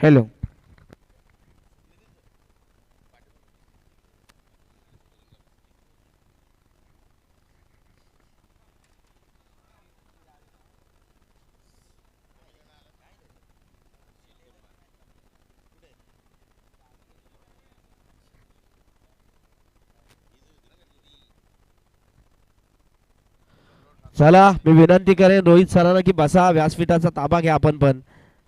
Hello. चला मी विनंती करेन रोहित सरांना की बसा, व्यासपीठाचा ताबा घ्या आपण पण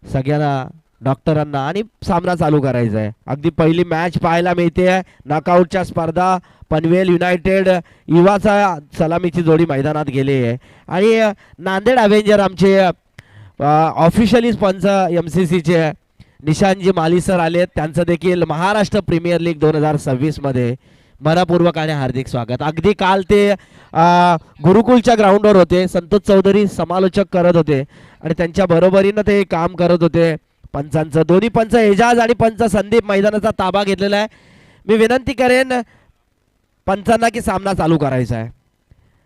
सगळ्यांना डॉक्टरांना आणि सामना चालू करायचा आहे. अगदी पहिली मॅच पाहायला मिळते नॉकआउटच्या स्पर्धा. पनवेल युनायटेड युवाचा सलामीची जोडी मैदानात गेली आहे आणि नांदेड अवेंजर आमचे ऑफिशियली स्पॉन्सर MCCचे निशांतजी माली सर आलेत. त्यांचं देखील महाराष्ट्र प्रीमियर लीग 2026 मध्ये मनपूर्वक आणि हार्दिक स्वागत. अगदी काल ते गुरुकुलच्या ग्राउंडवर होते. संतोष चौधरी समालोचक करत होते आणि त्यांच्या बरोबरीनं ते काम करत होते. पंचांचं दोन्ही पंच एजाज आणि पंच संदीप मैदानाचा ताबा घेतलेला आहे. मी विनंती करेन पंचांना की सामना चालू करायचा आहे.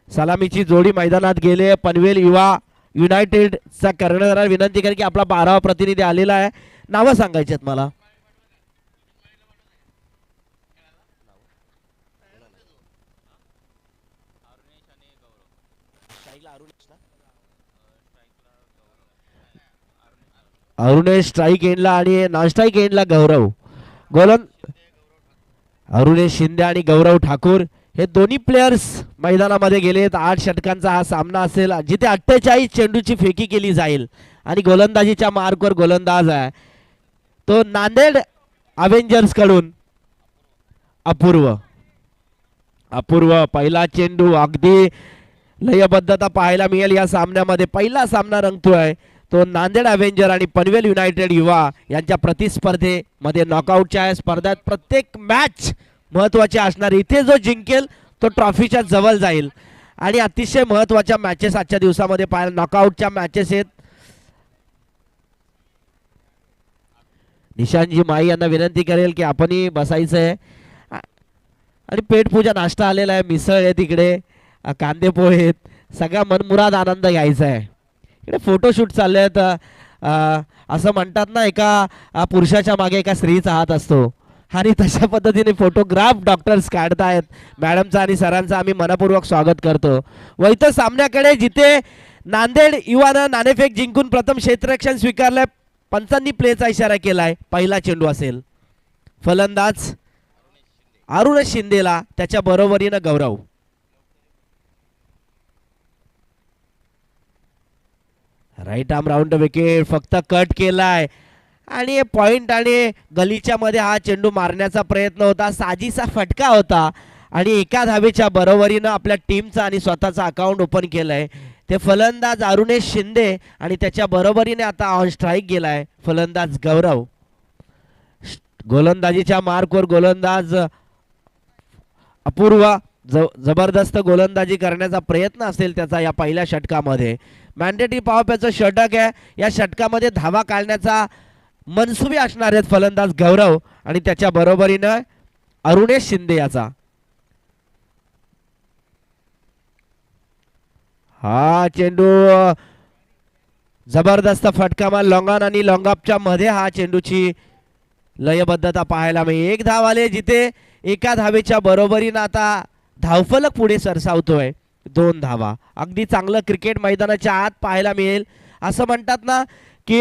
सलामीची जोडी मैदानात गेले. पनवेल युवा युनायटेडचा कर्णधार विनंती करेन की आपला 12वा प्रतिनिधी आलेला आहे. नावं सांगायची आहेत मला. अरुणेश स्ट्राईक एंडला आणि नॉन स्ट्राईक एंडला गौरव गोलन. अरुणेश शिंदे आणि गौरव ठाकूर हे दोन्ही प्लेयर्स मैदानामध्ये गेलेत. 8 षटकांचा हा सामना असेल जिथे 48 चेंडूची फेकी केली जाईल आणि गोलंदाजीच्या मार्कवर गोलंदाज आहे तो नांदेड अवेंजर्स कडून अपूर्व. अपूर्व पहिला चेंडू. अगदी लयबद्धता पाहायला मिळेल या सामन्यामध्ये. पहिला सामना रंगतोय तो नांदेड अवेंजर आणि पनवेल युनायटेड युवा यांच्या प्रतिस्पर्धेमध्ये. नॉकआउटच्या स्पर्धेत प्रत्येक मॅच महत्त्वाची असणार. इथे जो जिंकेल तो ट्रॉफीच्या जवळ जाईल आणि अतिशय महत्त्वाच्या मॅचेस आजच्या दिवसामध्ये पाहायला नॉकआउटच्या मॅचेस आहेत. निशांतजी माई यांना विनंती करेल की आपणही बसायचं आहे आणि पेटपूजा नाश्ता आलेला आहे. मिसळ आहे तिकडे, कांदे पोहे आहेत. सगळा मनमुराद आनंद घ्यायचा आहे. इकडे फोटोशूट चालले आहेत. असं म्हणतात ना एका पुरुषाच्या मागे एका स्त्रीचा हात असतो आणि तशा पद्धतीने फोटोग्राफ डॉक्टर्स काढतायत. मॅडमचा आणि सरांचा आम्ही मनपूर्वक स्वागत करतो. व इथं सामन्याकडे जिथे नांदेड युवानं नाणेफेक जिंकून प्रथम क्षेत्ररक्षण स्वीकारलंय. पंचांनी प्लेचा इशारा केलाय. पहिला चेंडू असेल. फलंदाज अरुण शिंदेला, त्याच्या बरोबरीनं Gaurav. Right arm round wicket. फक्त कट केलाय आणि पॉइंट आणि गलीच्या मध्ये हा चेंडू मारण्याचा प्रयत्न होता. साजीचा फटका होता आणि एका धावेच्या बरोबरीनं आपल्या टीमचा आणि स्वतःचा अकाउंट ओपन केलंय. ते फलंदाज अरुणेश शिंदे आणि त्याच्या बरोबरीने आता ऑन स्ट्राईक गेलाय फलंदाज गौरव. गोलंदाजीच्या मार्कवर गोलंदाज अपूर्व. जबरदस्त गोलंदाजी करण्याचा प्रयत्न असेल त्याचा या पहिल्या षटकामध्ये. मॅन्डेटरी पॉवरचं षटक आहे. या षटकामध्ये धावा काढण्याचा मनसुबे असणार आहेत फलंदाज गौरव आणि त्याच्या बरोबरीनं अरुणेश शिंदे याचा. हा चेंडू जबरदस्त फटका मार. लॉंगॉन आणि लॉंगअपच्या मध्ये हा चेंडूची लयबद्धता पाहायला मिळेल. एक धाव आले जिथे एका धावेच्या बरोबरीनं आता धावफलक पुढे सरसावतोय. 2 धावा. अगदी चांगलं क्रिकेट मैदानाच्या आत पाहायला मिळेल. असं म्हणतात ना की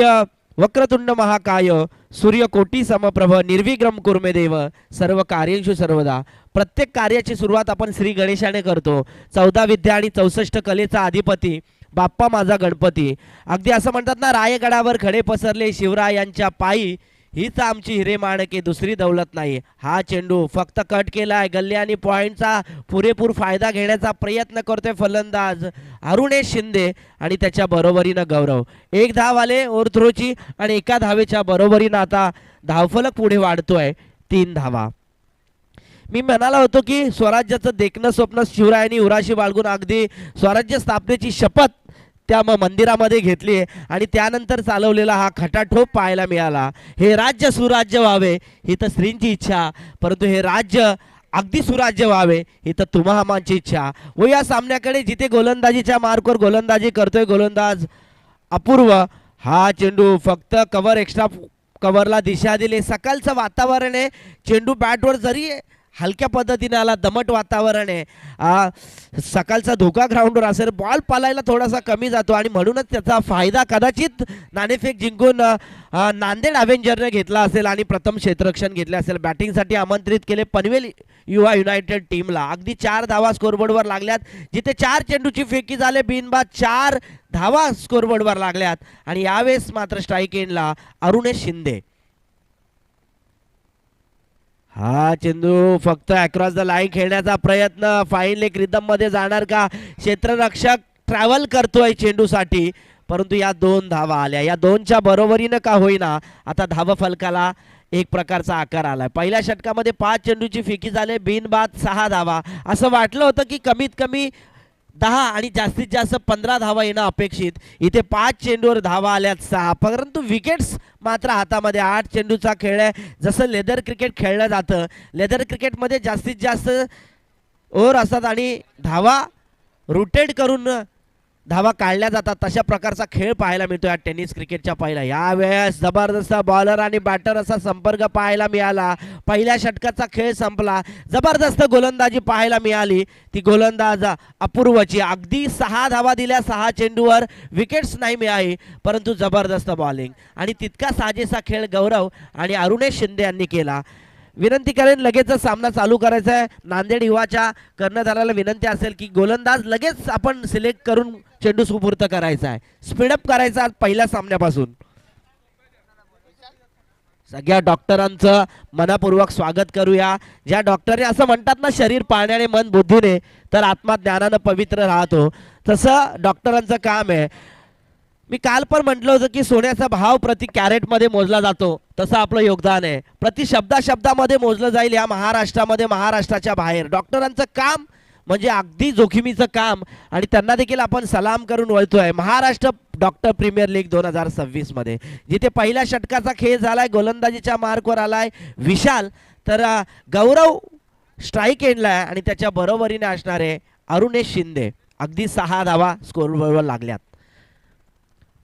वक्रतुंड महाकाय सूर्यकोटी समप्रभ निर्विघ्नं कुर्मे देव सर्व कार्येषु सर्वदा. प्रत्येक कार्याची सुरुवात आपण श्री गणेशाने करतो. 14 विद्या आणि 64 कलेचा अधिपती बाप्पा माझा गणपती. अगदी असं म्हणतात ना रायगडावर खडे पसरले शिवरायांच्या पायी हीच आमची हिरेमाणके दुसरी दौलत नाही. हा चेंडू फक्त कट केलाय. गल्ले आणि पॉइंटचा पुरेपूर फायदा घेण्याचा प्रयत्न करतोय फलंदाज अरुणेश शिंदे आणि त्याच्या बरोबरीनं गौरव. 1 धाव आले ओव्हरथ्रोची आणि एका धावेच्या बरोबरीनं आता धावफलक पुढे वाढतोय. 3 धावा. मी म्हणाला होतो की स्वराज्याचं देखणं स्वप्न शिवरायांनी उराशी बाळगून अगदी स्वराज्य स्थापनेची शपथ त्या मंदिरामध्ये घेतली आणि त्यानंतर चालवलेला हा खटाटोप पाहायला मिळाला. हे राज्य सुराज्य व्हावे ही तर श्रींची इच्छा, परंतु हे राज्य अगदी सुराज्य व्हावे ही तर तुम्हा आमांची इच्छा. व या सामन्याकडे जिथे गोलंदाजीच्या मार्कवर गोलंदाजी करतोय गोलंदाज अपूर्व. हा चेंडू फक्त कव्हर एक्स्ट्रा कव्हरला दिशा दिली. सकाळचं वातावरण आहे, चेंडू बॅटवर जरी हलक्या पद्धतीने आला, दमट वातावरण आहे, सकाळचा धोका ग्राउंडवर असेल, बॉल पालायला थोडासा कमी जातो आणि म्हणूनच त्याचा फायदा कदाचित नाणेफेक जिंकून नांदेड अवेंजरने घेतला असेल आणि प्रथम क्षेत्ररक्षण घेतले असेल. बॅटिंगसाठी आमंत्रित केले पनवेल युवा युनायटेड टीमला. अगदी 4 धावा स्कोरबोर्डवर लागल्यात, जिथे 4 चेंडूची फेकी झाले बिनबाद 4 धावा स्कोरबोर्डवर लागल्यात आणि यावेळेस मात्र स्ट्राईक एंडला अरुणेश शिंदे. हा चेंडू फक्त अक्रॉस द लाईन खेळण्याचा प्रयत्न, फाईन लेग रिदम मध्ये जाणार का? क्षेत्ररक्षक ट्रॅव्हल करतोय चेंडूसाठी, परंतु या 2 धावा आल्या. या 2च्या बरोबरीनं का होईना आता धावा फलकाला एक प्रकारचा आकार आलाय. पहिल्या षटकामध्ये 5 चेंडूची फेकी झाले बिनबाद 6 धावा. असं वाटलं होतं की कमीत कमी 10 आणि जास्तीत जास्त 15 धावा येणं अपेक्षित. इथे 5 चेंडूवर धावा आल्यात 6, परंतु विकेट्स मात्र हातामध्ये. 8 चेंडूचा खेळ आहे. जसं लेदर क्रिकेट खेळलं जातं, लेदर क्रिकेटमध्ये जास्तीत जास्त ओव्हर असतात आणि धावा रोटेट करून धावा काढल्या जातात. तशा प्रकारचा खेळ पाहायला मिळतो या टेनिस क्रिकेटच्या पहिला. यावेळेस जबरदस्त बॉलर आणि बॅटर असा संपर्क पाहायला मिळाला. पहिल्या षटकाचा खेळ संपला, जबरदस्त गोलंदाजी पाहायला मिळाली. ती गोलंदाज अपूर्वची. अगदी 6 धावा दिल्या 6 चेंडूवर, विकेट्स नाही मिळाली, परंतु जबरदस्त बॉलिंग आणि तितका साजेसा खेळ गौरव आणि अरुणेश शिंदे यांनी केला. विनंती करेन लगेच सामना चालू करायचा आहे. नांदेड युवाच्या कर्णधाराला विनंती असेल की गोलंदाज लगेच आपण सिलेक्ट करून चेंडू सुपूर्त करायचा आहे, स्पीडअप करायचा पहिल्या सामन्यापासून. सगळ्या डॉक्टरांचं मनपूर्वक स्वागत करूया. ज्या डॉक्टरने असं म्हणतात ना, शरीर पाळण्याने मन बुद्धीने तर आत्मा ज्ञानानं पवित्र राहतो, तसं डॉक्टरांचं काम आहे. मी काल पण म्हटलं होतं की सोन्याचा भाव प्रति कॅरेटमध्ये मोजला जातो, तसं आपलं योगदान आहे प्रति शब्दामध्ये मोजलं जाईल या महाराष्ट्रामध्ये, महाराष्ट्राच्या बाहेर. डॉक्टरांचं काम म्हणजे अगदी जोखमीचं काम आणि त्यांना देखील आपण सलाम करून वळतोय. महाराष्ट्र डॉक्टर प्रीमियर लीग 2026 मध्ये जिथे पहिल्या षटकाचा खेळ झालाय, गोलंदाजीच्या मार्कवर आलाय विशाल, तर गौरव स्ट्राईक एंडला आहे आणि त्याच्या बरोबरीने असणारे अरुणेश शिंदे. अगदी 6 धावा स्कोरबोर्डवर लागल्यात.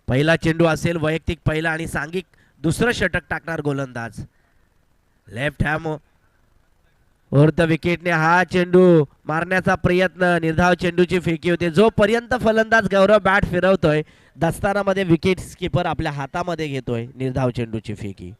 पहिला चेंडू असेल वैयक्तिक पहिला आणि सांघिक दुसरं षटक टाकणार गोलंदाज. लेफ्ट हॅम ओव्हर द विकेटने हा चेंडू मारण्याचा प्रयत्न, निर्धाव चेंडूची फेकी होते. जोपर्यंत फलंदाज गौरव बॅट फिरवतोय, दस्तानामध्ये विकेट कीपर आपल्या हातामध्ये घेतोय निर्धाव चेंडूची फेकी.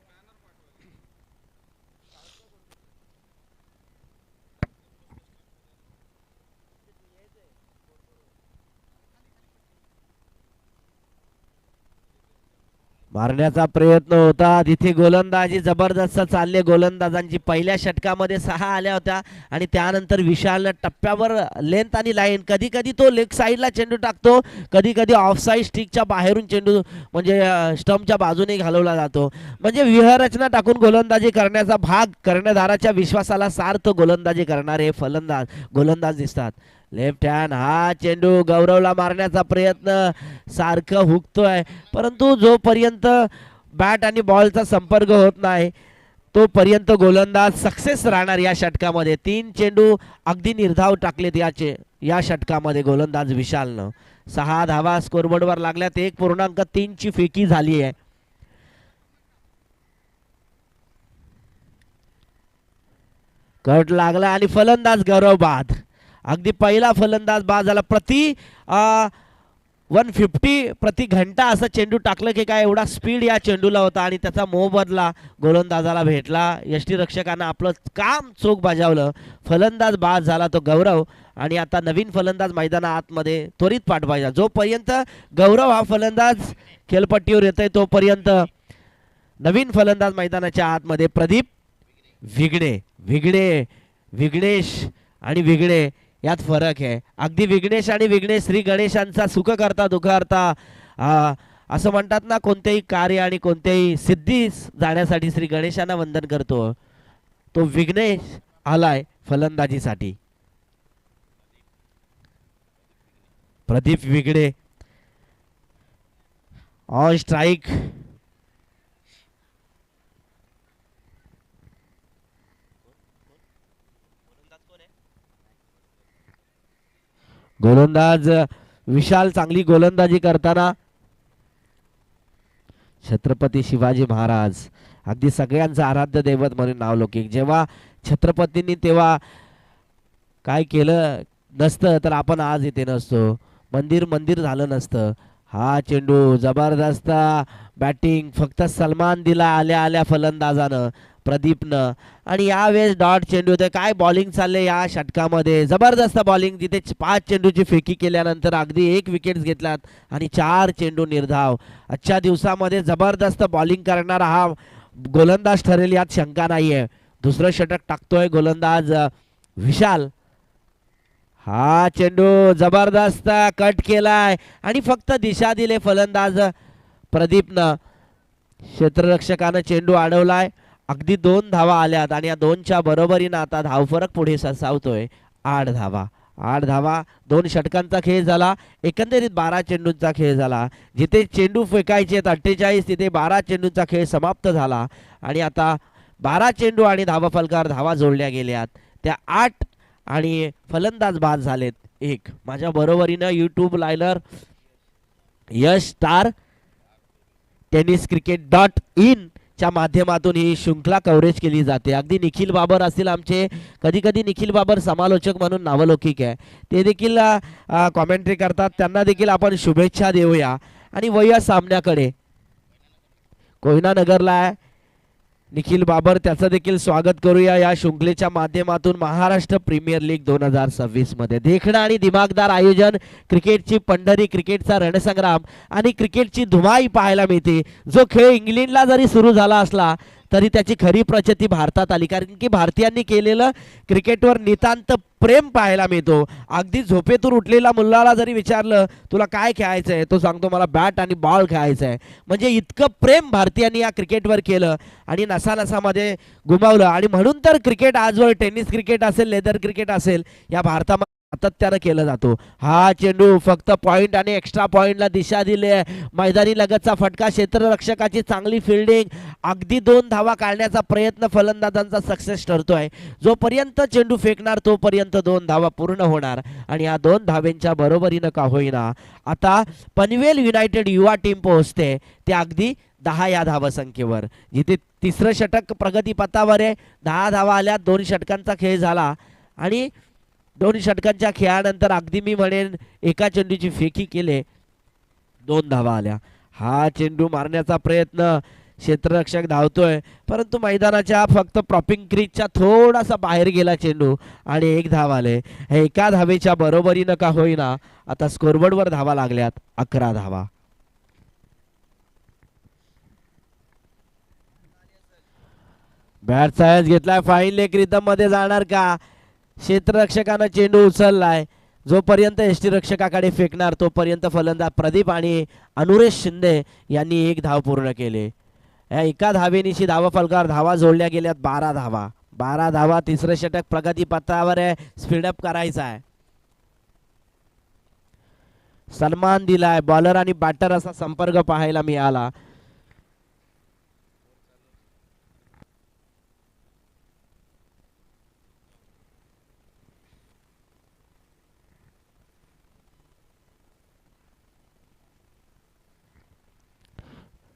मारण्याचा प्रयत्न होता, तिथे गोलंदाजी जबरदस्त चालले गोलंदाजांची. पहिल्या षटकामध्ये 6 आल्या होत्या आणि त्यानंतर विशालनं टप्प्यावर लेंथ आणि लाईन, कधी कधी तो लेग साईडला चेंडू टाकतो, कधी कधी ऑफ साईड स्टिकच्या बाहेरून चेंडू म्हणजे स्टंपच्या बाजूने घालवला जातो. म्हणजे व्यूहरचना टाकून गोलंदाजी करण्याचा भाग, कर्णधाराच्या विश्वासाला सार्थ गोलंदाजी करणारे फलंदाज गोलंदाज दिसतात. लेफ्ट हँड हा चेंडू गौरवला मारण्याचा प्रयत्न, सारखं हुकतोय, परंतु जोपर्यंत बॅट आणि बॉलचा संपर्क होत नाही तोपर्यंत गोलंदाज सक्सेस राहणार या षटकामध्ये. 3 चेंडू अगदी निर्धाव टाकलेत या षटकामध्ये गोलंदाज विशालनं. 6 धावा स्कोरबोर्डवर लागल्यात. 1.3 ची फेकी झाली आहे. कट लागला आणि फलंदाज गौरव बाद. अगदी पहिला फलंदाज बाद झाला. प्रति 150 प्रति घंटा असं चेंडू टाकलं की काय, एवढा स्पीड या चेंडूला होता आणि त्याचा मोबदला गोलंदाजाला भेटला. यष्टीरक्षकांना आपलं काम चोख बजावलं. फलंदाज बाद झाला तो गौरव आणि आता नवीन फलंदाज मैदाना आतमध्ये त्वरित पाठवायचा. जोपर्यंत गौरव हा फलंदाज खेळपट्टीवर येतोय तोपर्यंत नवीन फलंदाज मैदानाच्या आतमध्ये प्रदीप विगणे. विघ्नेश आणि विगणे यात फरक आहे. अगदी विघ्नेश आणि विघ्नेश श्री गणेशांचा सुख करता दुःख करता असं म्हणतात ना, कोणतेही कार्य आणि कोणत्याही सिद्धी जाण्यासाठी श्री गणेशांना वंदन करतो. तो विघ्नेश आलाय फलंदाजीसाठी. Pradeep Vigade on strike. गोलंदाज विशाल चांगली गोलंदाजी करताना छत्रपती शिवाजी महाराज अगदी सगळ्यांचं आराध्य दैवत म्हणून नावलौकिक. जेव्हा छत्रपतींनी तेव्हा काय केलं नसतं तर आपण आज इथे नसतो, मंदिर मंदिर झालं नसतं. हा चेंडू जबरदस्त बॅटिंग फक्त सलमान दिला आल्या आल्या फलंदाजानं प्रदीपनं. आणि यावेळेस डॉट चेंडू होते. काय बॉलिंग चालले या षटकामध्ये, जबरदस्त बॉलिंग. तिथे 5 चेंडूची फेकी केल्यानंतर अगदी 1 विकेट घेतलात आणि 4 चेंडू निर्धाव. आजच्या दिवसामध्ये जबरदस्त बॉलिंग करणारा हा गोलंदाज ठरेल यात शंका नाहीये. दुसरं षटक टाकतोय गोलंदाज विशाल. हा चेंडू जबरदस्त कट केलाय आणि फक्त दिशा दिले फलंदाज प्रदीपनं. क्षेत्ररक्षकानं चेंडू अडवलाय. अगदी 2 धावा आल्यात आणि या 2च्या बरोबरीनं आता धावफरक पुढे सरसावतोय. 8 धावा. 8 धावा. 2 षटकांचा खेळ झाला. एकंदरीत 12 चेंडूंचा खेळ झाला. जिथे चेंडू फेकायचे 48 तिथे 12 चेंडूंचा खेळ समाप्त झाला आणि आता 12 चेंडू आणि धावा फलकावर धावा जोडल्या गेल्यात त्या 8 आणि फलंदाज बाद झालेत 1. माझ्या बरोबरीनं यूट्यूब लाईनर यश स्टार टेनिस क्रिकेट.in च्या माध्यमातून ही शृंखला कव्हरेज केली जाते. अगदी निखिल बाबर असतील आमचे, कधी कधी निखिल बाबर समालोचक म्हणून नावलौकिक आहे, ते देखील कॉमेंट्री करतात. त्यांना देखील आपण शुभेच्छा देऊया आणि वया सामन्याकडे. कोयना नगरला आहे निखिल बाबर, त्याचं देखील स्वागत करूया या शृंखलेच्या माध्यमातून. महाराष्ट्र प्रीमियर लीग 2026 मध्ये देखणं आणि दिमागदार आयोजन, क्रिकेटची पंढरी, क्रिकेटचा रणसंग्राम आणि क्रिकेटची धुमाई पाहायला मिळते. जो खेळ इंग्लंडला जरी सुरू झाला असला तरी त्याची खरी प्रचिती भारतात आली, कारण की भारतीयांनी केलेलं क्रिकेटवर नितांत प्रेम पाहायला मिळतो. अगदी झोपेतून उठलेला मुलाला जरी विचारलं तुला काय खेळायचं आहे, तो सांगतो मला बॅट आणि बॉल खेळायचं आहे. म्हणजे इतकं प्रेम भारतीयांनी या क्रिकेटवर केलं आणि नसानसामध्ये घुमावलं. आणि म्हणून तर क्रिकेट आजवर टेनिस क्रिकेट असेल, लेदर क्रिकेट असेल, या भारतामध्ये सातत्यानं केलं जातो. हा चेंडू फक्त पॉइंट आणि एक्स्ट्रा पॉइंटला दिशा दिली आहे. मैदानी लगतचा फटका, क्षेत्ररक्षकाची चांगली फिल्डिंग, अगदी 2 धावा काढण्याचा प्रयत्न फलंदाजांचा सक्सेस ठरतोय. जोपर्यंत चेंडू फेकणार तोपर्यंत 2 धावा पूर्ण होणार आणि या 2 धावेंच्या बरोबरीनं का होईना आता पनवेल युनायटेड युवा टीम पोहोचते ते अगदी 10 या धावसंख्येवर. जिथे तिसरं षटक प्रगतीपथावर आहे. 10 धावा आल्या. 2 षटकांचा खेळ झाला आणि 2 षटकांच्या खेळानंतर अगदी मी म्हणेन एका चेंडूची फेकी केले, 2 धावा आल्या. हा चेंडू मारण्याचा प्रयत्न, क्षेत्ररक्षक धावतोय परंतु मैदानाच्या फक्त प्रॉपिंग क्रीजच्या थोडासा बाहेर गेला चेंडू आणि 1 धाव आले. हे एका धावेच्या बरोबरीनं का होईना आता स्कोरबोर्डवर धावा लागल्यात 11 धावा. बॅट सायन्स घेतलाय, फाईन लेग रिदम मध्ये जाणार का? क्षेत्ररक्षकानं चेंडू उचललाय. जोपर्यंत यष्टीरक्षकाकडे फेकणार तोपर्यंत फलंदाज प्रदीप आणि अनुरेश शिंदे यांनी 1 धाव पूर्ण केले. या एका धावेनिशी धावा फलकावर धावा जोडल्या गेल्यात 12 धावा. 12 धावा. तिसरं षटक प्रगतीपथावर आहे. स्पीडअप करायचा आहे. सन्मान दिलाय. बॉलर आणि बॅटर असा संपर्क पाहायला मिळाला.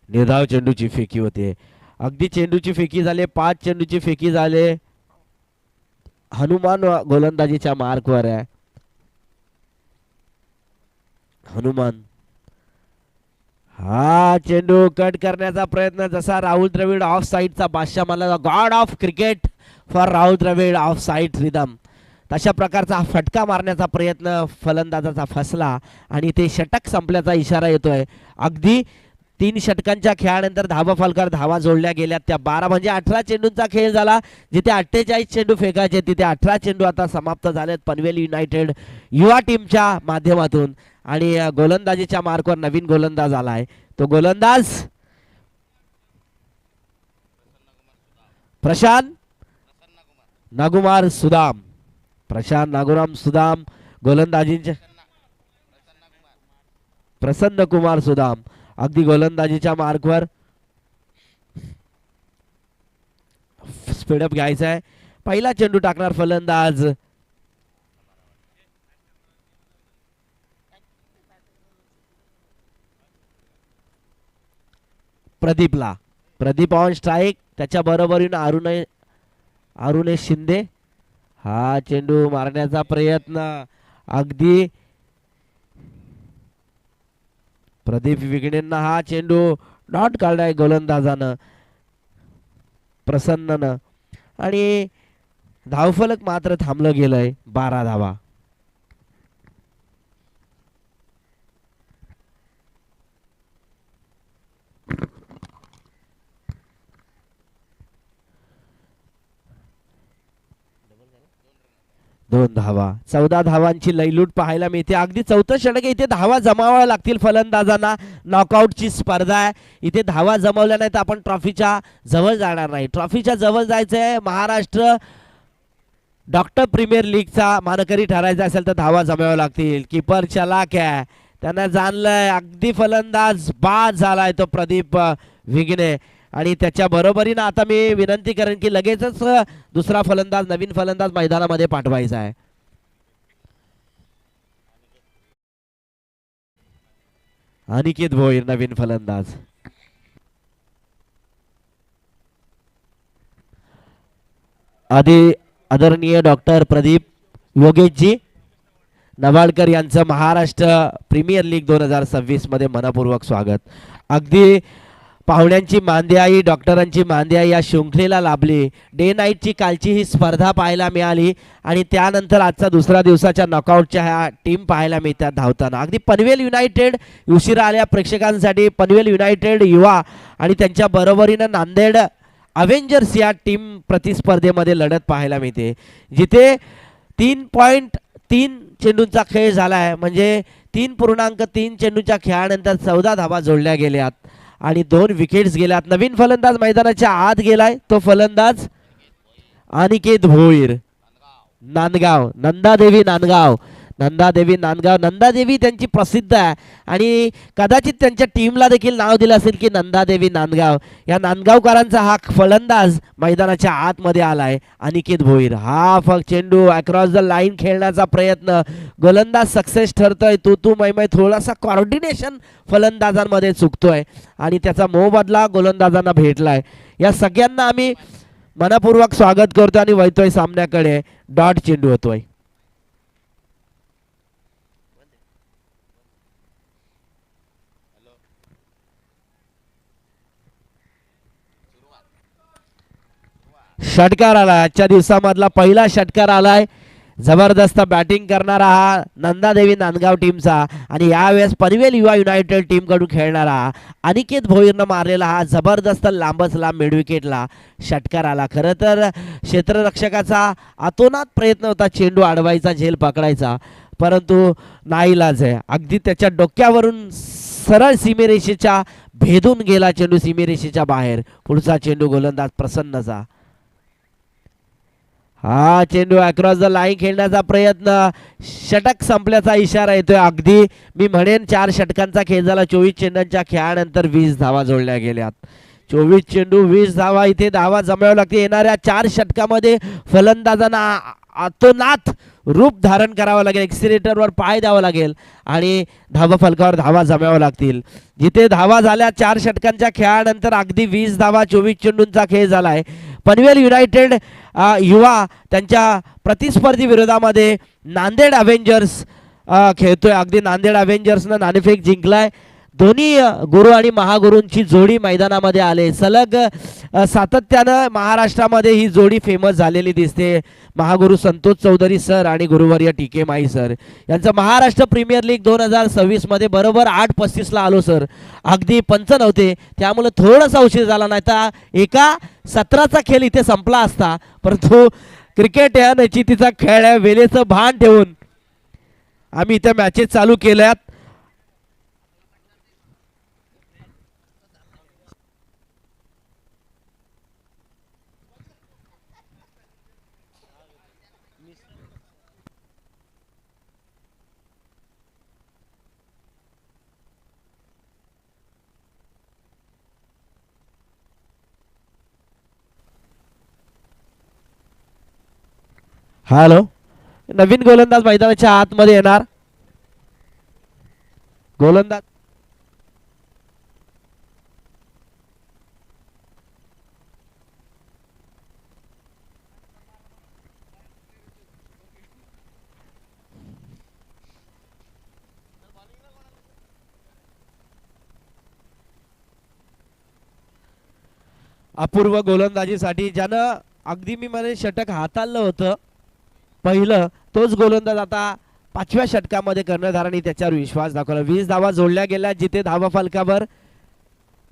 निर्धाव चेंडूची फेकी होते. अगदी चेंडूची फेकी झाले. 5 चेंडूची फेकी झाले. हनुमान गोलंदाजीच्या मार्कवर आहे. हनुमान हा चेंडू कट करण्याचा प्रयत्न, जसा राहुल द्रविड ऑफ साईडचा बादशाह मला god of cricket for Rahul Dravid off side rhythm, तशा प्रकारचा फटका मारण्याचा प्रयत्न फलंदाजाचा फसला आणि ते षटक संपल्याचा इशारा येतोय. अगदी 3 षटकांच्या खेळानंतर धावा फलकावर धावा जोडल्या गेल्या त्या 12 म्हणजे 18 चेंडूंचा खेळ झाला. जिथे 48 चेंडू फेकायचे तिथे 18 चेंडू आता समाप्त झालेत पनवेल युनायटेड युवा टीमच्या माध्यमातून. आणि गोलंदाजीच्या मार्कवर नवीन गोलंदाज आलाय. तो गोलंदाज प्रशांत नागुमार सुदाम. प्रशांत नागुराम सुदाम गोलंदाजीच्या, प्रसन्न कुमार सुदाम अगदी गोलंदाजीच्या मार्कवर. स्पीडअप घ्यायचा आहे. पहिला चेंडू टाकणार फलंदाज प्रदीपला. Pradeep on strike. त्याच्या बरोबरीने अरुणेश शिंदे. हा चेंडू मारण्याचा प्रयत्न. अगदी प्रदीप विगणेंना हा चेंडू डॉट काढलाय गोलंदाजानं, प्रसन्ननं. आणि धावफलक मात्र थांबलं गेलंय. 12 धावा. दोन धावा. 14 धावांची लयलूट पाहायला मिळते. अगदी चौथं षटक. इथे धावा जमाव्या लागतील फलंदाजांना. नॉकआउटची स्पर्धा आहे. इथे धावा जमवल्या नाही तर आपण ट्रॉफीच्या जवळ जाणार नाही. ट्रॉफीच्या जवळ जायचंय. महाराष्ट्र डॉक्टर प्रीमियर लीगचा मानकरी ठरायचा असेल तर धावा जमाव्या लागतील. किपर चलाक आहे, त्यांना जाणलंय. अगदी फलंदाज बाद झालाय तो प्रदीप विगणे. आणि त्याच्या बरोबरीनं आता मी विनंती करेन की लगेचच दुसरा फलंदाज, नवीन फलंदाज मैदानामध्ये पाठवायचा आहे. अनिकेत भोईर नवीन फलंदाज. आदरणीय डॉक्टर प्रदीप योगेशजी नवाळकर यांचं महाराष्ट्र प्रीमियर लीग 2026 मध्ये मनपूर्वक स्वागत. अगदी पाहुण्यांची मांदियाई, डॉक्टरांची मांदियाई या शृंखलेला लाभली. डे नाईटची कालची ही स्पर्धा पाहायला मिळाली आणि त्यानंतर आजचा दुसरा दिवसाच्या नॉकआउटच्या ह्या टीम पाहायला मिळतात धावताना. अगदी पनवेल युनायटेड उशिरा आल्या प्रेक्षकांसाठी. पनवेल युनायटेड युवा आणि त्यांच्या बरोबरीनं नांदेड अवेंजर्स या टीम प्रतिस्पर्धेमध्ये लढत पाहायला मिळते, जिथे 3.3 चेंडूंचा खेळ झाला आहे. म्हणजे 3.3 चेंडूच्या खेळानंतर 14 धावा जोडल्या गेल्यात आणि 2 विकेट्स गेल्यात. नवीन फलंदाज मैदानाच्या आत गेलाय. तो फलंदाज अनिकेत भोईर, नांदगाव. नंदादेवी नांदगाव. नंदादेवी त्यांची प्रसिद्ध आहे आणि कदाचित त्यांच्या टीमला देखील नाव दिलं असेल की नंदादेवी नांदगाव. या नांदगावकरांचा हा फलंदाज मैदानाच्या आतमध्ये आलाय. अनिकेत भोईर. हा फक्त चेंडू अक्रॉस द लाईन खेळण्याचा प्रयत्न. गोलंदाज सक्सेस ठरतोय. तू मैमै थोडासा कॉर्डिनेशन फलंदाजांमध्ये चुकतोय आणि त्याचा मोबदला गोलंदाजांना भेटलाय. या सगळ्यांना आम्ही मनपूर्वक स्वागत करतो आणि वळतोय सामन्याकडे. डॉट चेंडू होतोय. षटकार आलाय. आजच्या दिवसामधला पहिला षटकार आलाय. जबरदस्त बॅटिंग करणारा हा नंदादेवी नांदगाव टीमचा आणि यावेळेस पनवेल युवा युनायटेड टीम कडून खेळणारा अनिकेत भोईरनं मारलेला हा जबरदस्त लांबच लांब मिडविकेटला षटकार आला. खरं तर क्षेत्ररक्षकाचा अतोनात प्रयत्न होता चेंडू अडवायचा, झेल पकडायचा, परंतु नाईलाज आहे. अगदी त्याच्या डोक्यावरून सरळ सीमेरेषेच्या भेदून गेला चेंडू, सीमेरेषेच्या बाहेर. पुढचा चेंडू गोलंदाज प्रसन्नचा. हा चेंडू अक्रॉस द लाईन खेळण्याचा प्रयत्न. षटक संपल्याचा इशारा येतोय. अगदी मी म्हणेन 4 षटकांचा खेळ झाला. 24 चेंडूंच्या खेळानंतर 20 धावा जोडल्या गेल्यात. 24 चेंडू 20 धावा. इथे धावा जमाव्या लागते. येणाऱ्या 4 षटकामध्ये फलंदाजांना अतोनात रूप धारण करावं लागेल. एक्सिलेटरवर पाय द्यावं लागेल आणि धावा फलकावर धावा जमाव्या लागतील. जिथे धावा झाल्या 4 षटकांच्या खेळानंतर अगदी 20 धावा 24 चेंडूंचा खेळ झालाय. पनवेल युनायटेड युवा त्यांच्या प्रतिस्पर्धी विरोधामध्ये नांदेड अवेंजर्स खेळतोय. अगदी नांदेड अवेंजर्सनं नाणेफेक जिंकलाय. दोन्ही गुरु आणि महागुरूंची जोडी मैदानामध्ये आले. सलग सातत्यानं महाराष्ट्रामध्ये ही जोडी फेमस झालेली दिसते. महागुरू संतोष चौधरी सर आणि गुरुवर्य टी.के. माई सर यांचं महाराष्ट्र प्रीमियर लीग 2026 मध्ये बरोबर 8:35 आलो सर. अगदी पंच नव्हते त्यामुळे थोडासा उशीर झाला, नाही तर एका सत्राचा खेळ इथे संपला असता. परंतु क्रिकेट या निश्चितीचा खेळ आहे. वेळेचं भान ठेवून आम्ही इथे मॅचेस चालू केल्यात. हॅलो, नवीन गोलंदाज मैदानाच्या आतमध्ये येणार. गोलंदाज अपूर्व गोलंदाजीसाठी ज्यानं अगदी मी म्हणे षटक हाताळलं होतं पहिलं, तोच गोलंदाज आता 5व्या षटकामध्ये कर्णधारांनी त्याच्यावर विश्वास दाखवला. 20 धावा जोडल्या गेल्या जिथे धावा फलकावर.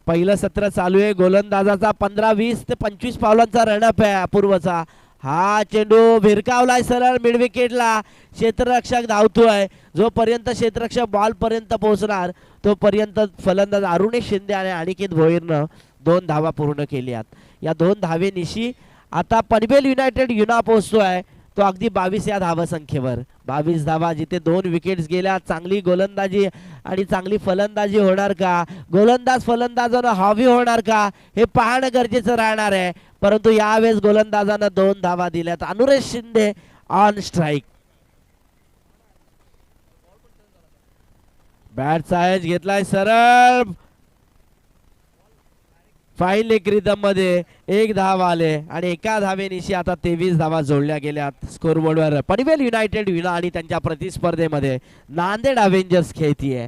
पहिलं सत्र चालू आहे. गोलंदाजाचा 15, 20 ते 25 पावलांचा रनअप आहे अपूर्वचा. हा चेंडू भिरकावलाय सरळ मिड विकेटला. क्षेत्ररक्षक धावतोय. जोपर्यंत क्षेत्ररक्षक बॉल पर्यंत पोहोचणार तोपर्यंत फलंदाज अरुणेश शिंदे आणि अनिकेत भोईरनं 2 धावा पूर्ण केल्यात. या 2 धावेनिशी आता पनवेल युनायटेड युना पोहोचतोय तो अगदी 22 या धावा संख्येवर. 22 धावा जिथे 2 विकेट्स गेल्या. चांगली गोलंदाजी आणि चांगली फलंदाजी होणार का? गोलंदाज फलंदाजानं हवी होणार का हे पाहणं गरजेचं राहणार आहे. परंतु यावेळेस गोलंदाजानं 2 धावा दिल्यात. Anuresh Shinde on strike. बॅटचा age घेतलाय सरळ फाईन लेग रिदम मध्ये. 1 धाव आले आणि एका धावेनिशी आता 23 धावा जोडल्या गेल्यात स्कोरबोर्डवर. पनवेल युनायटेड विना आणि त्यांच्या प्रतिस्पर्धेमध्ये नांदेड अवेंजर्स खेळतीये.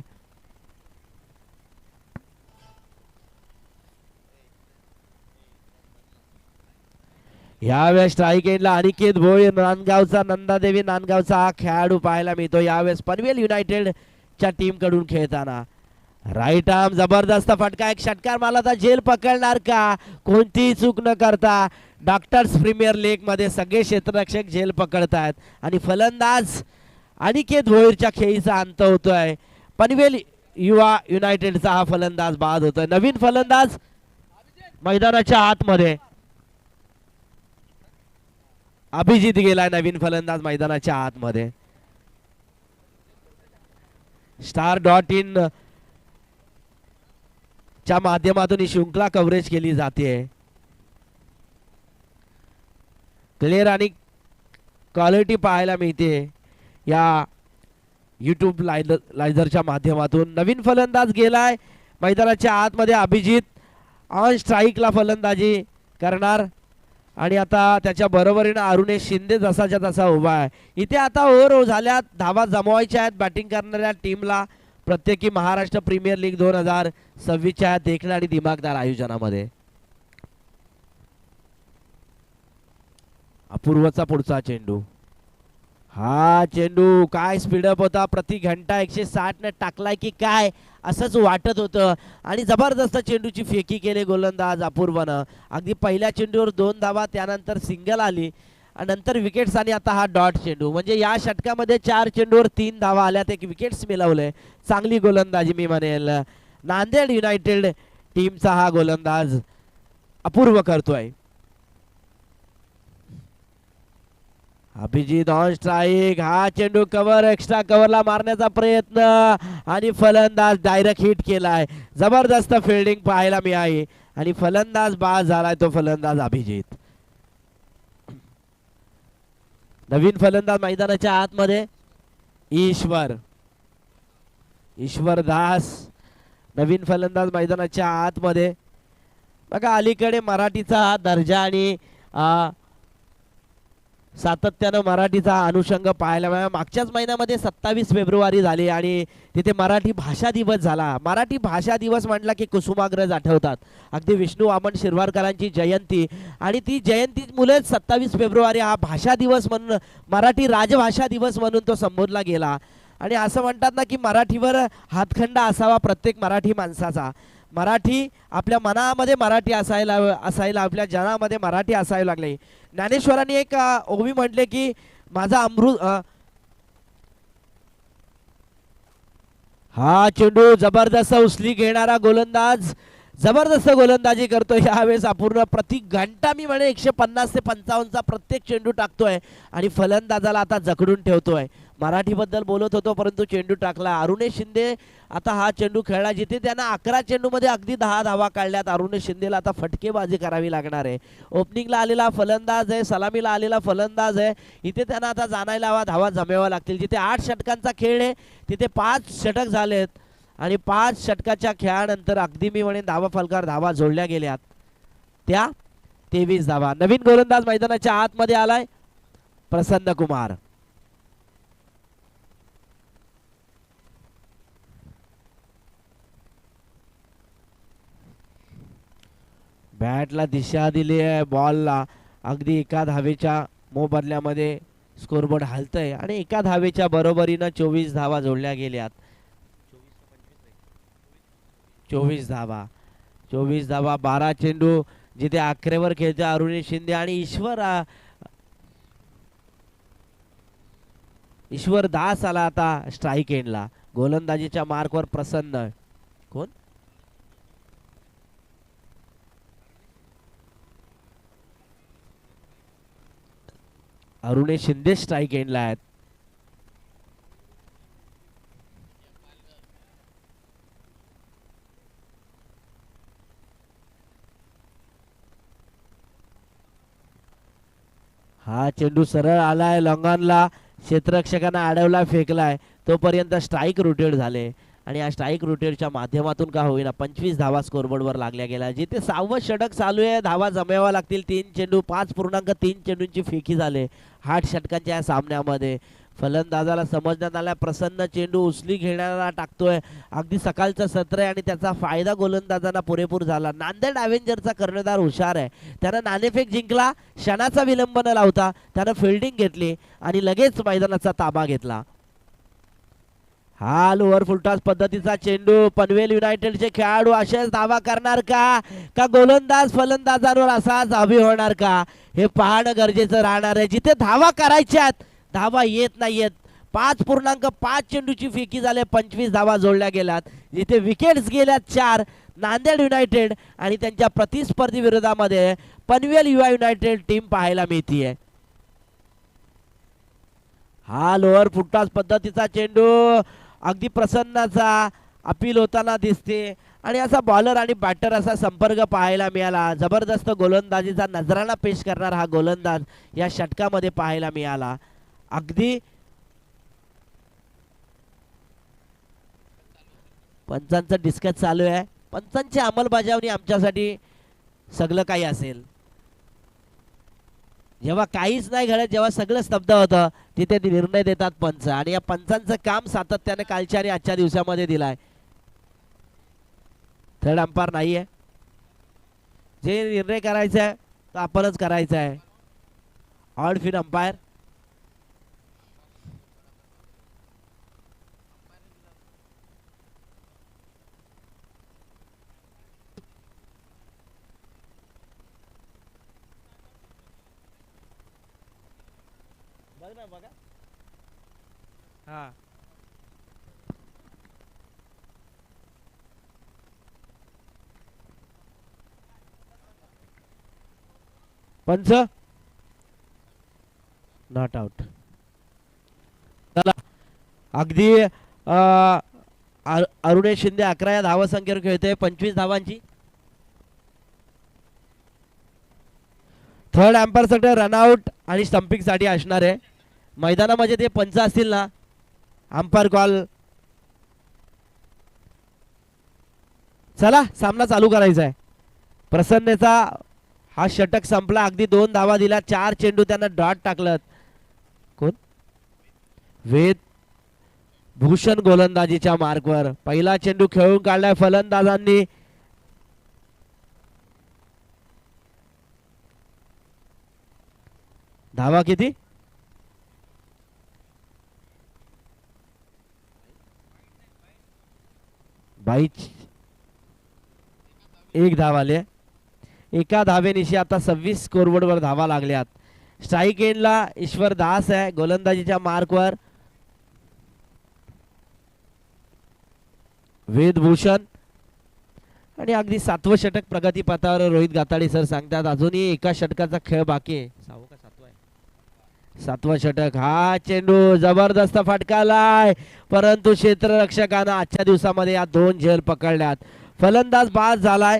यावेळेस स्ट्राईक एंडला अनिकेत भोईर नांदगावचा, नंदादेवी नांदगावचा हा खेळाडू पाहायला मिळतो यावेळेस पनवेल युनायटेडच्या टीम कडून खेळताना. राईट आर्म जबरदस्त फटका. एक षटकार मारला तर झेल पकडणार का? कोणतीही चूक न करता डॉक्टर्स प्रीमियर लीग मध्ये सगळे क्षेत्ररक्षक झेल पकडतायत आणि फलंदाज अनिकेत भोईरच्या खेळीचा अंत होतोय. पनवेल युवा युनायटेडचा हा फलंदाज बाद होतोय. नवीन फलंदाज मैदानाच्या आतमध्ये. अभिजित गेलाय नवीन फलंदाज मैदानाच्या आतमध्ये. star.in च्या माध्यमातून ही श्रृंखला कव्हरेज केली जाते. क्लिअर आणि क्वालिटी पाहायला मिळते या यूट्यूब लायझरच्या माध्यमातून. नवीन फलंदाज गेलाय मैदानाच्या आतमध्ये. अभिजित ऑन स्ट्राईकला फलंदाजी करणार आणि आता त्याच्या बरोबरीने अरुणेश शिंदे जसाच्या तसा उभा आहे. इथे आता ओव्हर झाल्यात. धावा जमवायच्या आहेत बॅटिंग करणाऱ्या टीमला. प्रत्येकी महाराष्ट्र प्रीमियर लीग 2026च्या देखणा आणि दिमागदार आयोजनामध्ये. अपूर्वचा पुढचा चेंडू. हा चेंडू काय स्पीडअप होता. प्रति घंटा 160 ने टाकलाय की काय असंच वाटत होतं आणि जबरदस्त चेंडूची फेकी केली गोलंदाज अपूर्वनं. अगदी पहिल्या चेंडूवर 2 धावा, त्यानंतर सिंगल आली आणि नंतर विकेट्स आणि आता हा डॉट चेंडू. म्हणजे या षटकामध्ये 4 चेंडूवर 3 धावा आल्यात. 1 विकेट्स मिळवले. चांगली गोलंदाजी मी म्हणेल नांदेड युनायटेड टीमचा हा गोलंदाज अपूर्व करतोय. Abhijit on strike. हा चेंडू कव्हर एक्स्ट्रा कव्हरला मारण्याचा प्रयत्न आणि फलंदाज डायरेक्ट हिट केलाय. जबरदस्त फिल्डिंग पाहायला मिळाली आणि फलंदाज बाद झालाय तो फलंदाज अभिजित. नवीन फलंदाज मैदानाच्या आतमध्ये ईश्वर दास नवीन फलंदाज मैदानाच्या आतमध्ये. बघा अलीकडे मराठीचा हा दर्जा आणि सातत्यानं मराठीचा अनुषंग पाहायला मिळाला. मागच्याच महिन्यामध्ये 27 फेब्रुवारी झाली आणि तिथे मराठी भाषा दिवस झाला. मराठी भाषा दिवस म्हटला की कुसुमाग्रज आठवतात. अगदी विष्णू वामन शिरवाडकरांची जयंती आणि ती जयंती मुळेच 27 फेब्रुवारी हा भाषा दिवस म्हणून मराठी राजभाषा दिवस म्हणून तो संबोधला गेला. आणि असं म्हणतात ना की मराठीवर हातखंडा असावा प्रत्येक मराठी माणसाचा. मराठी आपल्या मनामध्ये मराठी असायला आपल्या जनामध्ये मराठी असायला लागले. ज्ञानेश्वरांनी एक ओवी म्हटले की माझा अमृत. हा चेंडू जबरदस्त उचली घेणारा गोलंदाज जबरदस्त गोलंदाजी करतोय यावेळेस. अपूर्ण प्रति घंटा मी म्हणे 150 ते 55चा प्रत्येक चेंडू टाकतोय आणि फलंदाजाला आता जखडून ठेवतोय. मराठीबद्दल बोलत होतो परंतु चेंडू टाकला. अरुणेश शिंदे आता हा चेंडू खेळला जिथे त्यांना 11 चेंडूमध्ये अगदी 10 धावा काढल्यात. अरुणेश शिंदेला आता फटकेबाजी करावी लागणार आहे. ओपनिंगला आलेला फलंदाज आहे, सलामीला आलेला फलंदाज आहे. इथे त्यांना आता जाणायला हवा, धावा जमाव्या लागतील. जिथे 8 षटकांचा खेळ आहे तिथे 5 षटक झालेत आणि 5 षटकाच्या खेळानंतर अगदी मी म्हणेन धावा फलकार धावा जोडल्या गेल्यात त्या 23 धावा. नवीन गोलंदाज मैदानाच्या आतमध्ये आलाय प्रसन्न कुमार. बॅटला दिशा दिली आहे बॉलला. अगदी एका धावेच्या मोबदल्यामध्ये स्कोरबोर्ड हलतंय आणि एका धावेच्या बरोबरीनं 24 धावा जोडल्या गेल्यात. 24 धावा, 24 धावा, 12 चेंडू. जिथे आखरेवर खेळते अरुणी शिंदे आणि ईश्वर दास आला आता स्ट्राईक एंडला. गोलंदाजीच्या मार्कवर प्रसन्न. कोण? अरुणे शिंदे स्ट्राईक एंडला आहेत. हा चेंडू सरळ आलाय लॉंगॉनला. क्षेत्ररक्षकांना अडवला, फेकलाय. तोपर्यंत स्ट्राईक रोटेट झाले आणि या स्ट्राईक रोटेटच्या माध्यमातून का होईना 25 धावा स्कोरबोर्डवर लागल्या गेल्या. जिथे 6वं षटक चालू आहे, धावा जमाव्या लागतील. 3 चेंडू 5.3 चेंडूंची फेकी झाले 8 षटकांच्या या सामन्यामध्ये. फलंदाजाला समजण्यात आला प्रसन्न चेंडू उचली घेणारा टाकतोय. अगदी सकाळचं सत्र आहे आणि त्याचा फायदा गोलंदाजांना पुरेपूर झाला. नांदेड अवेंजरचा कर्णधार हुशार आहे. त्यानं नाणेफेक जिंकला. क्षणाचा विलंब न लावता त्यानं फिल्डिंग घेतली आणि लगेच मैदानाचा ताबा घेतला. हा लोअर फुलटॉस पद्धतीचा चेंडू. पनवेल युनायटेडचे खेळाडू असेच धावा करणार का गोलंदाज फलंदाजांवर असाच हवी होणार का, हे पाहणं गरजेचं राहणार आहे. जिथे धावा करायच्यात धावा येत नाहीयेत. 5.5 चेंडूची फेकी झाली, 25 धावा जोडल्या गेल्यात. जिथे विकेट्स गेल्यात 4. नांदेड युनायटेड आणि त्यांच्या प्रतिस्पर्धी विरोधामध्ये पनवेल युवा युनायटेड टीम पाहायला मिळतीये. हा लोअर फुटटॉस पद्धतीचा चेंडू अगदी प्रसन्नाचा अपील होताना दिसते आणि असा बॉलर आणि बॅटर असा संपर्क पाहायला मिळाला. जबरदस्त गोलंदाजीचा नजराणा पेश करणार हा गोलंदाज या षटकामध्ये पाहायला मिळाला. अगदी पंचांचं डिस्कस चालू आहे. पंचांची अंमलबजावणी आमच्यासाठी सगळं काही असेल. जेव्हा काहीच नाही घडत, जेव्हा सगळं स्तब्ध होतं, तिथे निर्णय देतात पंच आणि या पंचांचं काम सातत्याने कालच्या आणि आजच्या दिवसामध्ये दिलाय. थर्ड अंपायर नाहीये. जे निर्णय करायचा आहे तो आपणच करायचा आहे. ऑड फिर अंपायर. बघा हा पंच नॉट आउट. चला अगदी अरुणे शिंदे 11 या धावा संख्येवर खेळते 25 धावांची. थर्ड अंपायर साठी रनआउट आणि स्टंपिंग साठी असणार आहे. मैदानामध्ये ते पंच असतील ना, अंपायर कॉल. चला सामना चालू करायचा आहे. प्रसन्नेचा हा षटक संपला. अगदी 2 धावा दिल्या, 4 चेंडू त्यांना डॉट टाकलं. कोण? वेद भूषण गोलंदाजीच्या मार्कवर. पहिला चेंडू खेळून काढलाय फलंदाजांनी. धावा किती? 22. 1 धाव आले. एका धावेनिशी आता 26 स्कोरबोर्डवर धावा लागल्यात. स्ट्राईक एंडला ईश्वर दास आहे गोलंदाजीच्या मार्कवर. वेदभूषण आणि अगदी 7वं षटक प्रगतीपथावर. रोहित गाताडे सर सांगतात अजूनही एका षटकाचा खेळ बाकी आहे. 6वं का 7वं आहे? 7वं षटक. हा चेंडू जबरदस्त फटकालाय, परंतु क्षेत्ररक्षकानं आजच्या दिवसामध्ये या 2 झेल पकडल्यात. फलंदाज बाद झालाय.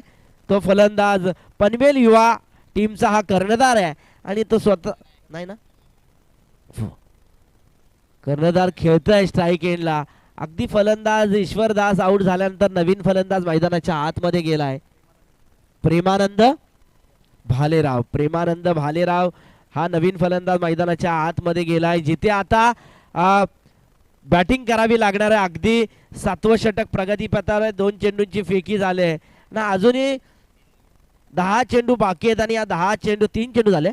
तो फलंदाज पनवेल युवा टीमचा हा कर्णधार आहे आणि तो स्वतः नाही ना, कर्णधार खेळतोय स्ट्राईक एंडला. अगदी फलंदाज ईश्वर दास आउट झाल्यानंतर नवीन फलंदाज मैदानाच्या आतमध्ये गेलाय. प्रेमानंद भालेराव. प्रेमानंद भालेराव हा नवीन फलंदाज मैदानाच्या आतमध्ये गेलाय. जिथे आता बॅटिंग करावी लागणार आहे. अगदी 7वं षटक प्रगतीपथावर. 2 चेंडूंची फेकी झाले ना. अजूनही 10 चेंडू बाकी आहेत आणि या 10 चेंडू 3 चेंडू झाले.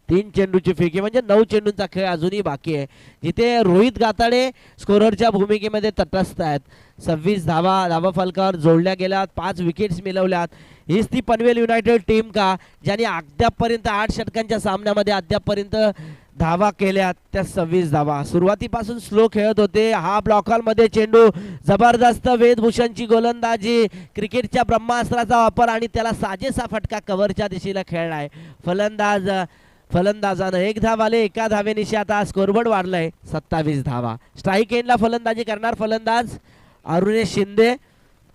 3 चेंडूची फेकी म्हणजे 9 चेंडूंचा खेळ अजूनही बाकी आहे, जिथे रोहित गाताडे स्कोररच्या भूमिकेमध्ये तटस्थ आहेत. 26 धावा फलकावर जोडल्या गेल्यात, 5 विकेट्स मिळवल्यात. हीच ती पनवेल युनायटेड टीम का ज्यांनी अद्यापपर्यंत 8 षटकांच्या सामन्यामध्ये अद्यापपर्यंत धावा केल्यात, त्या 26 धावा. सुरुवातीपासून स्लो खेळत होते. हा ब्लॉकॉलमध्ये चेंडू, जबरदस्त वेदभूषणची गोलंदाजी, क्रिकेटच्या ब्रह्मास्त्राचा वापर आणि त्याला साजेसा फटका कव्हरच्या दिशेला खेळलाय. फलंदाजानं 1 धाव आले. एका धावेनिशी आता स्कोरबोर्ड वाढलाय 27 धावा. स्ट्राईक एंडला फलंदाजी करणार फलंदाज अरुणेश शिंदे.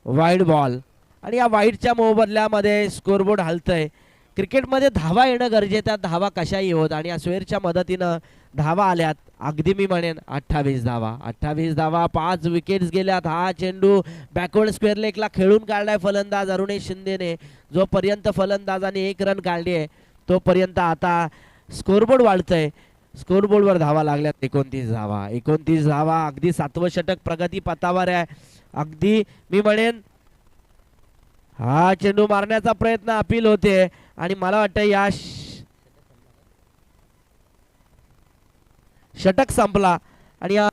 वाईड बॉल आणि या वाईडच्या मोबदल्यामध्ये स्कोरबोर्ड हलतंय. क्रिकेटमध्ये धावा येणं गरजेचं, धावा कशाही होत आणि या स्वेअरच्या मदतीनं धावा आल्यात. अगदी मी म्हणेन 28 धावा. 5 विकेट्स गेल्यात. हा चेंडू बॅकवर्ड स्क्वेअर लेगला खेळून काढलाय फलंदाज अरुणेश शिंदेने. जोपर्यंत फलंदाजाने 1 रन काढली आहे तोपर्यंत आता स्कोरबोर्ड वाढतंय. स्कोरबोर्डवर धावा लागल्यात 29 धावा. अगदी 7वं षटक प्रगती पथावर आहे. अगदी मी म्हणेन हा चेंडू मारण्याचा प्रयत्न अपील होते आणि मला वाटतं या षटक संपला आणि या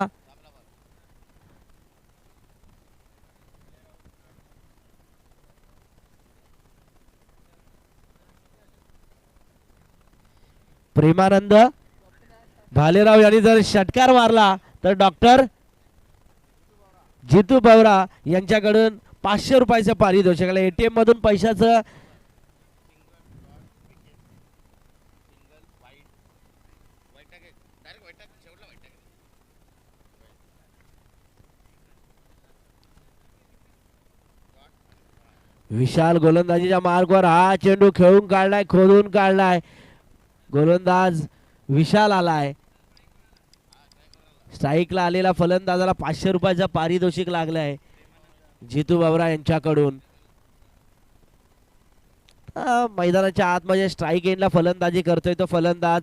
प्रेमानंद भालेराव यांनी जर षटकार मारला तर डॉक्टर जितू पवरा यांच्याकडून 500 रुपयाचं पारितोषिक. एटीएम मधून पैशाचं विशाल गोलंदाजीच्या मार्गावर हा चेंडू खेळून काढलाय, खोदून काढलाय. गोलंदाज विशाल आलाय. स्ट्राईकला आलेला फलंदाजाला 500 रुपयाचा पारितोषिक लागलाय जितू बाबरा यांच्याकडून. मैदानाच्या आतमध्ये स्ट्राईक एंडला फलंदाजी करतोय तो फलंदाज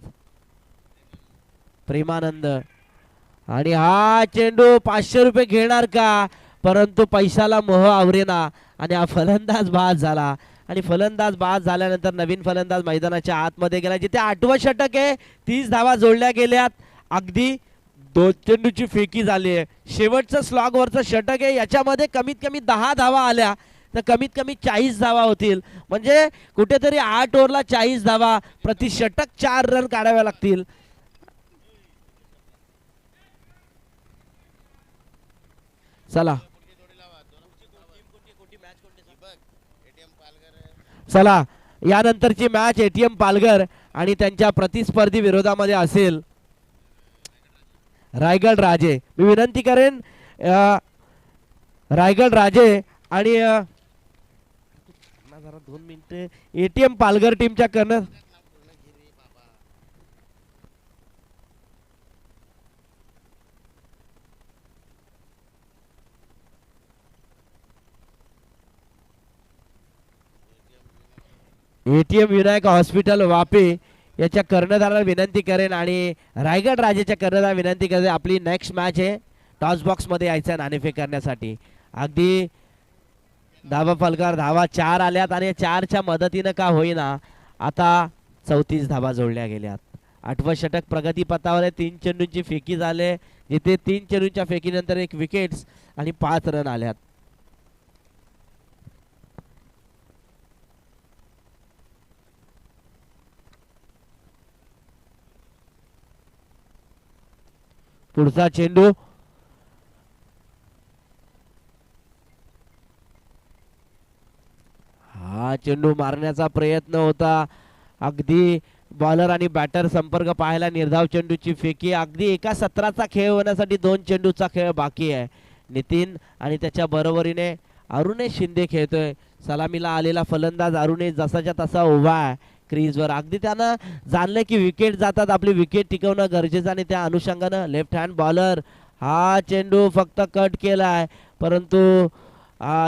प्रेमानंद आणि हा चेंडू 500 रुपये घेणार का, परंतु पैशाला मोह आवरेना आणि हा फलंदाज बाद झाला. आणि फलंदाज बाद झाल्यानंतर नवीन फलंदाज मैदानाच्या आतमध्ये गेला, जिथे 8वं षटक आहे. 30 धावा जोडल्या गेल्यात. अगदी 2 चेंडूची फेकी झाली आहे. शेवटचं स्लॉगवरचं षटक आहे. याच्यामध्ये कमीत कमी 10 धावा आल्या तर कमीत कमी 40 धावा होतील. म्हणजे कुठेतरी 8 ओव्हरला 40 धावा, प्रति षटक 4 रन काढाव्या लागतील. चला यानंतरची मॅच एटीएम पालघर आणि त्यांच्या प्रतिस्पर्धी विरोधामध्ये असेल रायगड राजे. मी विनंती करेन रायगड राजे आणि जरा 2 मिनिट एटीएम पालघर टीमच्या कर्नर एटीएम विनायक हॉस्पिटल वापे याच्या कर्णधाराला विनंती करेन आणि रायगड राजेच्या कर्णधाराला विनंती करेन, आपली नेक्स्ट मॅच आहे टॉस बॉक्स मध्ये यायचं नाणेफेक करण्यासाठी. अगदी धावा फलकार धावा 4 आल्यात आणि 4च्या मदतीनं का होईना आता 34 धावा जोडल्या गेल्यात. 8वं षटक प्रगती पथावर आहे. 3 चेंडूंची फेकी झाले, जिथे 3 चेंडूंच्या फेकीनंतर 1 विकेट्स आणि 5 रन आल्यात. पुढचा चेंडू हा चेंडू मारण्याचा प्रयत्न होता. अगदी बॉलर आणि बॅटर संपर्क पाहायला. निर्धाव चेंडूची फेकी. अगदी एका सत्राचा खेळ होण्यासाठी 2 चेंडूचा खेळ बाकी आहे. नितीन आणि त्याच्या बरोबरीने अरुणेश शिंदे खेळतोय. सलामीला आलेला फलंदाज अरुणेश जसाच्या तसा उभा आहे क्रीजवर. अगदी त्यानं जाणलं की विकेट जातात, आपली विकेट टिकवणं गरजेचं आणि त्या अनुषंगानं लेफ्ट हँड बॉलर हा चेंडू फक्त कट केलाय, परंतु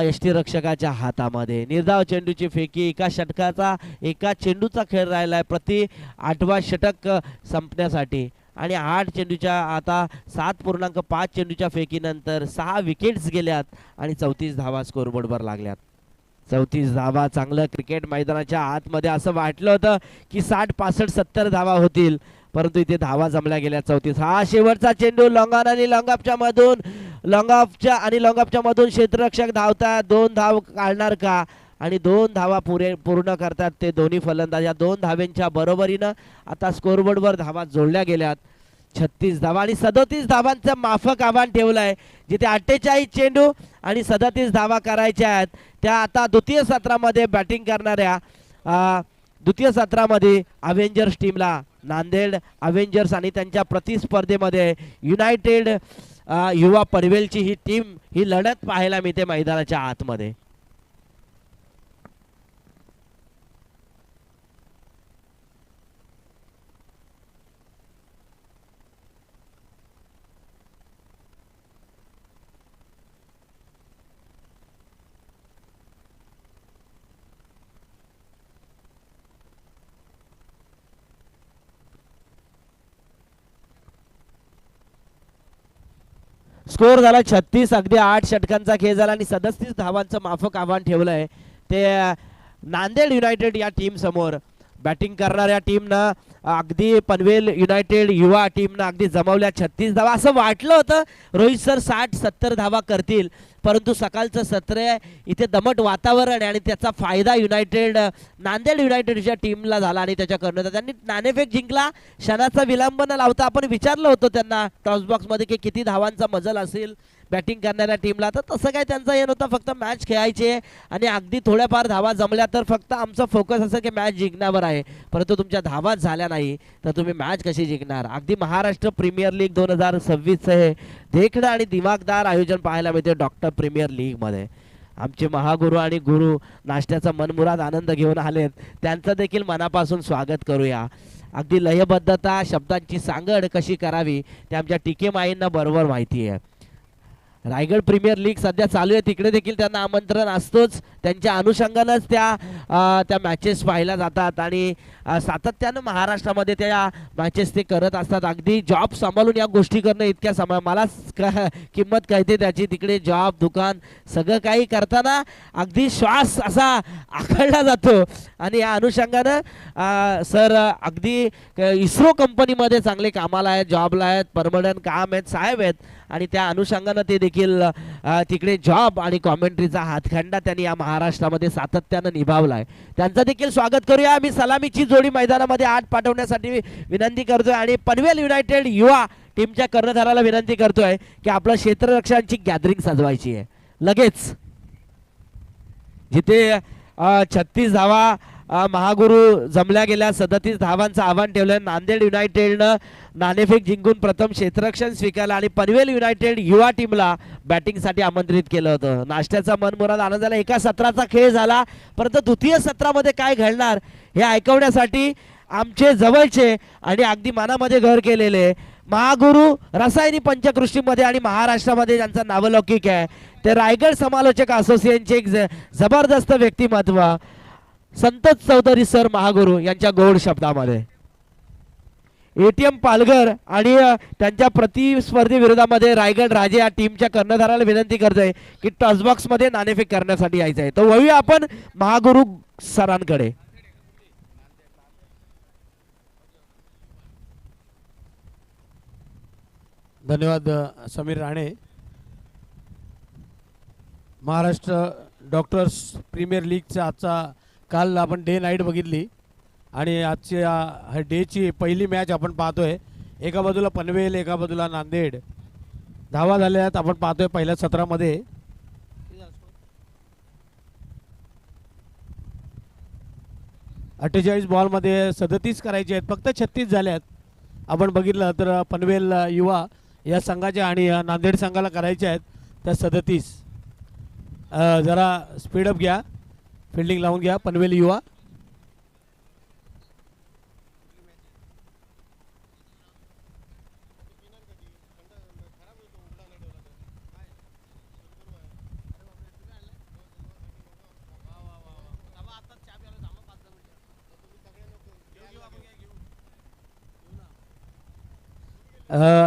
यष्टीरक्षकाच्या हातामध्ये. निर्धाव चेंडूची फेकी. एका चेंडूचा खेळ राहिलाय प्रति 8वा षटक संपण्यासाठी आणि 8 चेंडूच्या आता 7.5 चेंडूच्या फेकीनंतर 6 विकेट्स गेल्यात आणि 34 धावा स्कोरबोर्डवर लागल्यात. 34 धावा. चांगलं क्रिकेट मैदानाच्या आतमध्ये असं वाटलं होतं की 60 65 70 धावा होतील, परंतु इथे धावा जमल्या गेल्या 34. हा शेवटचा चेंडू लॉंगॉन आणि लॉंगऑफच्या मधून, लॉंगऑफच्या मधून क्षेत्ररक्षक धावतात. 2 धाव काढणार का? आणि 2 धावा पूर्ण करतात ते दोन्ही फलंदाज. या 2 धावेंच्या बरोबरीनं आता स्कोरबोर्डवर धावा जोडल्या गेल्यात. 36 धावा आणि 37 धावांचं माफक आव्हान ठेवलं आहे. जिथे 48 चेंडू आणि 37 धावा करायच्या आहेत, त्या आता द्वितीय सत्रामध्ये बॅटिंग करणाऱ्या द्वितीय सत्रामध्ये अव्हेंजर्स टीमला, नांदेड अव्हेंजर्स आणि त्यांच्या प्रतिस्पर्धेमध्ये युनायटेड युवा पनवेलची ही टीम, ही लढत पाहायला मिळते मैदानाच्या आतमध्ये. स्कोर झाला 36. अगदी 8 षटकांचा खेळ झाला आणि 37 धावांचं माफक आव्हान ठेवलंय ते नांदेड युनायटेड या टीम समोर. बॅटिंग करणाऱ्या टीमनं अगदी पनवेल युनायटेड युवा टीमनं अगदी जमवल्या 36 धावा. असं वाटलं होतं रोहित सर 60 70 धावा करतील, परंतु सकाळचं सत्र आहे, इथे दमट वातावरण आहे आणि त्याचा फायदा नांदेड युनायटेडच्या टीमला झाला आणि त्याच्या कर्णधार त्यांनी नाणेफेक जिंकला. क्षणाचा विलंब न लावता आपण विचारलं होतं त्यांना टॉस बॉक्समध्ये की किती धावांचा मजल असेल बॅटिंग करणाऱ्या टीमला, तर तसं काय त्यांचं हे नव्हतं. फक्त मॅच खेळायचे आणि अगदी थोड्याफार धावा जमल्या तर फक्त आमचं फोकस असं की मॅच जिंकण्यावर आहे. परंतु तुमच्या धावाच झाल्या नाही तर तुम्ही मॅच कशी जिंकणार? अगदी महाराष्ट्र प्रीमियर लीग 2026 हे देखणं आणि दिमागदार आयोजन पाहायला मिळते डॉक्टर प्रीमियर लीगमध्ये. आमचे महागुरु आणि गुरु नाश्त्याचा मनमुराद आनंद घेऊन आलेत, त्यांचं देखील मनापासून स्वागत करूया. अगदी लयबद्धता, शब्दांची सांगड कशी करावी ते आमच्या टीके माईंना बरोबर माहिती आहे. रायगड प्रीमियर लीग सध्या चालू आहे, तिकडे देखील त्यांना आमंत्रण असतोच. त्यांच्या अनुषंगानंच त्या मॅचेस पाहायला जातात आणि सातत्यानं महाराष्ट्रामध्ये त्या मॅचेस ते करत असतात. अगदी जॉब सांभाळून या गोष्टी करणं इतक्या मला किंमत कळते त्याची. तिकडे जॉब, दुकान सगळं काही करताना अगदी श्वास असा आखडला जातो आणि या अनुषंगानं सर अगदी इस्रो कंपनीमध्ये चांगले कामाला आहेत, जॉबला आहेत, परमनंट काम आहेत, साहेब आहेत आणि त्या अनुषंगानं ते देखील तिकडे जॉब आणि कॉमेंट्रीचा हातखंडा त्यांनी या महाराष्ट्रामध्ये सातत्यानं निभावला आहे. त्यांचं देखील स्वागत करूया. आम्ही सलामीची जोडी मैदानामध्ये 8 पाठवण्यासाठी विनंती करतोय आणि पनवेल युनायटेड युवा टीमच्या कर्णधाराला विनंती करतोय की आपलं क्षेत्ररक्षकांची गॅदरिंग सजवायची आहे लगेच. जिथे 36 धावा महागुरु जमल्या गेल्या, 37 धावांचं आव्हान ठेवलं. नांदेड युनायटेडनं नाणेफेक जिंकून प्रथम क्षेत्ररक्षण स्वीकारलं आणि पनवेल युनायटेड युवा टीमला बॅटिंगसाठी आमंत्रित केलं होतं. नाश्त्याचा मनमुराद आनंद झाला. एका सत्राचा खेळ झाला, परंतु द्वितीय सत्रामध्ये काय घडणार हे ऐकवण्यासाठी आमचे जवळचे आणि अगदी मनामध्ये घर केलेले महागुरु रसायनी पंचकृषीमध्ये आणि महाराष्ट्रामध्ये ज्यांचं नावलौकिक आहे ते रायगड समालोचक असोसिएशनचे एक जबरदस्त व्यक्तिमत्व संतोष चौधरी सर महागुरु यांच्या गोड शब्दामध्ये. एटीएम पालघर आणि त्यांच्या प्रतिस्पर्धी विरोधामध्ये रायगड राजे या टीमच्या कर्णधाराला विनंती करतोय की टॉसबॉक्स मध्ये नाणेफेक करण्यासाठी यायचं आहे. तर वळूया आपण महागुरु सरांकडे. धन्यवाद समीर राणे. महाराष्ट्र डॉक्टर्स प्रीमियर लीगचा आजचा काल आपण डे नाईट बघितली आणि आजच्या डेची पहिली मॅच आपण पाहतोय. एका बाजूला पनवेल, एका बाजूला नांदेड. धावा झाल्यात आपण पाहतोय पहिल्या सत्रामध्ये. 48 बॉलमध्ये 37 करायचे आहेत, फक्त 36 झाल्यात. आपण बघितलं तर पनवेल युवा या संघाच्या आणि नांदेड संघाला करायचे आहेत त्या 37. जरा स्पीडअप घ्या, फिल्डिंग लावून घ्या पनवेल युवा.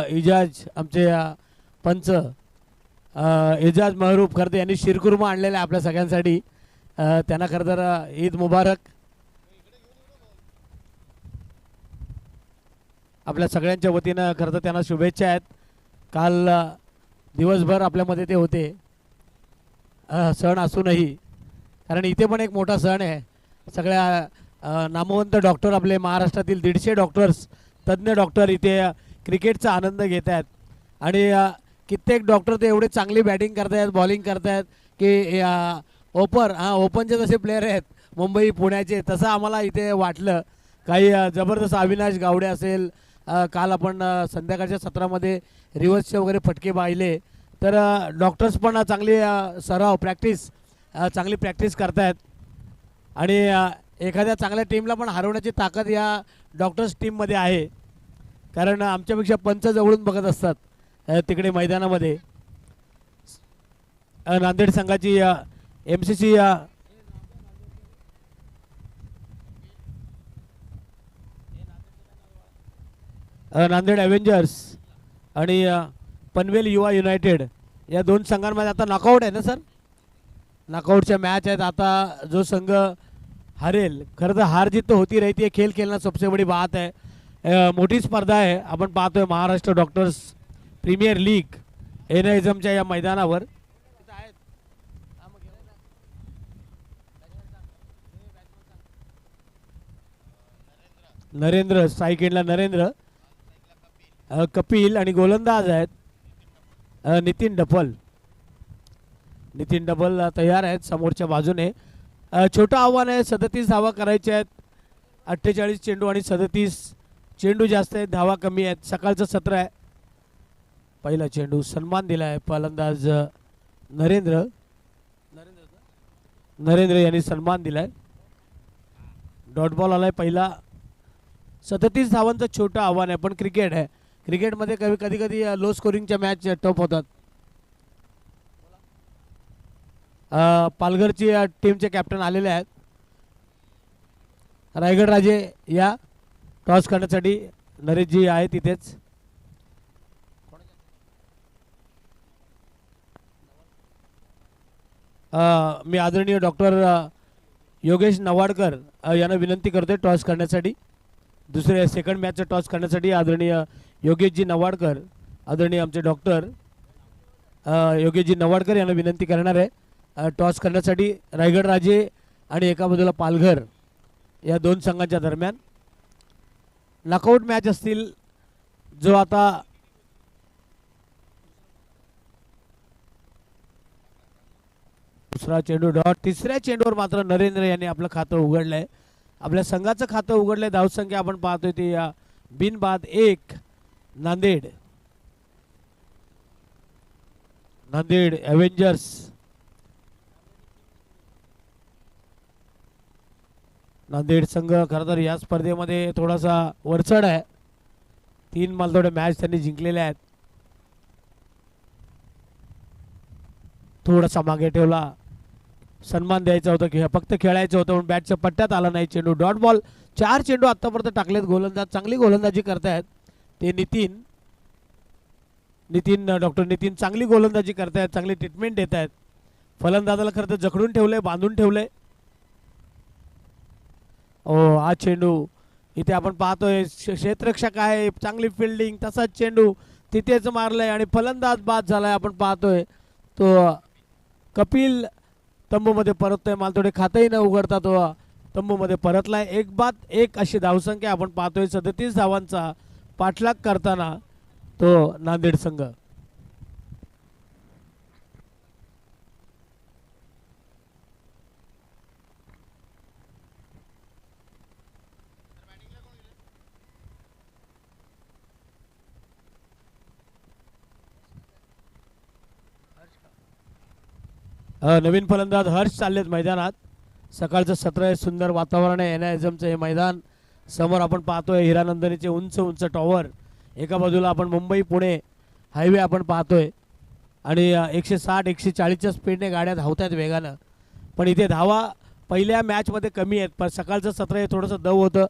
इजाज आमचे पंच एजाज महरूफ करते यांनी शिरकुर्मा आणलेला आहे आपल्या सगळ्यांसाठी. त्यांना खरं तर ईद मुबारक. आपल्या सगळ्यांच्या वतीनं खरं तर त्यांना शुभेच्छा आहेत. काल दिवसभर आपल्यामध्ये ते होते सण असूनही, कारण इथे पण एक मोठा सण आहे. सगळ्या नामवंत डॉक्टर आपले महाराष्ट्रातील 150 डॉक्टर्स तज्ज्ञ डॉक्टर इथे क्रिकेटचा आनंद घेत आहेत. आणि कित्येक डॉक्टर ते एवढे चांगली बॅटिंग करतायत, बॉलिंग करतायत की ओपनचे जसे प्लेयर आहेत मुंबई पुण्याचे, तसं आम्हाला इथे वाटलं. काही जबरदस्त अविनाश गावडे असेल, काल आपण संध्याकाळच्या सत्रामध्ये रिव्हर्सचे वगैरे फटके पाहिले. तर डॉक्टर्स पण चांगली चांगली प्रॅक्टिस करतायत. आणि एखाद्या चांगल्या टीमला पण हरवण्याची ताकद या डॉक्टर्स टीममध्ये आहे. कारण आमच्यापेक्षा पंच जवळून बघत असतात तिकडे मैदानामध्ये. नांदेड संघाची MCC नांदेड ॲव्हेंजर्स आणि पनवेल युवा युनायटेड या दोन संघांमध्ये आता नॉकआउट आहे ना सर, नॉकआउटच्या मॅच आहेत. आता जो संघ हरेल, खरं तर हार जीत तो होती रहती है, खेल खेलना सबसे बड़ी बात है. मोठी स्पर्धा आहे. आपण पाहतोय महाराष्ट्र डॉक्टर्स प्रीमियर लीग NISMच्या या मैदानावर. नरेंद्र स्ट्राईक एंडला नरेंद्र, कपिल आणि गोलंदाज आहेत नितीन डफल. नितीन डबल तयार आहेत समोरच्या बाजूने. छोटं आव्हान आहे, 37 धावा करायच्या आहेत. 48 चेंडू आणि 37 चेंडू जास्त आहेत, धावा कमी आहेत. सकाळचं सत्र आहे. पहिला चेंडू सन्मान दिला आहे फलंदाज नरेंद्र यांनी सन्मान दिलाय. डॉट बॉल आलाय पहिला. 37 धावांचं छोटं आव्हान आहे, पण क्रिकेट आहे. क्रिकेटमध्ये कधी कधी लो स्कोरिंगच्या मॅच टफ होतात. पालघरची टीमचे कॅप्टन आलेले आहेत. रायगड राजे या टॉस करण्यासाठी नरेशजी आहे तिथेच. मी आदरणीय डॉक्टर योगेश नवाडकर यांना विनंती करतोय टॉस करण्यासाठी. दुसऱ्या सेकंड मॅचचं टॉस करण्यासाठी आदरणीय योगेशजी नवाडकर, आदरणीय आमचे डॉक्टर योगेशजी नवाडकर यांना विनंती करणार आहे टॉस करण्यासाठी. रायगड राजे आणि एका बाजूला पालघर या दोन संघांच्या दरम्यान नॉकआउट मॅच असतील. जो आता दुसरा चेंडू डॉट. तिसऱ्या चेंडूवर मात्र नरेंद्र यांनी आपलं खातं उघडलंय, आपल्या संघाचं खातं उघडलंय. धावसंख्या आपण पाहतोय ती बिनबाद 1. नांदेड ॲव्हेंजर्स. नांदेड संघ खरं तर या स्पर्धेमध्ये थोडासा वरचढ आहे. 3 मालतोड्या मॅच त्यांनी जिंकलेल्या आहेत. थोडासा मागे ठेवला, सन्मान द्यायचा होता की फक्त खेळायचं होतं, पण बॅटच्या पट्ट्यात आला नाही चेंडू. Dot ball. 4 चेंडू आत्तापर्यंत टाकलेत गोलंदाज. चांगली गोलंदाजी करतायत ते डॉक्टर नितीन चांगली गोलंदाजी करतायत, चांगली ट्रीटमेंट देत आहेत. फलंदाजाला खरं तर जखडून ठेवलंय, बांधून ठेवलंय. हा चेंडू इथे आपण पाहतोय क्षेत्ररक्षक आहे, चांगली फिल्डिंग, तसाच चेंडू तिथेच मारलाय आणि फलंदाज बाद झालाय. आपण पाहतोय तो कपिल तंबूमध्ये परततोय. माल थोडे खातही न उघडता तो तंबूमध्ये परतलाय. 1-1 अशी धावसंख्या आपण पाहतोय. 37 धावांचा पाठलाग करताना तो नांदेड संघ. नवीन फलंदाज हर्ष चाललेत मैदानात. सकाळचं सत्र आहे, सुंदर वातावरण आहे. NISMचं हे मैदान समोर आपण पाहतोय हिरानंदनीचे उंच उंच टॉवर. एका बाजूला आपण मुंबई पुणे हायवे आपण पाहतोय आणि 160-140च्या स्पीडने गाड्या धावत आहेत वेगानं. पण इथे धावा पहिल्या मॅचमध्ये कमी आहेत, पण सकाळचं सत्र हे थोडंसं दव होतं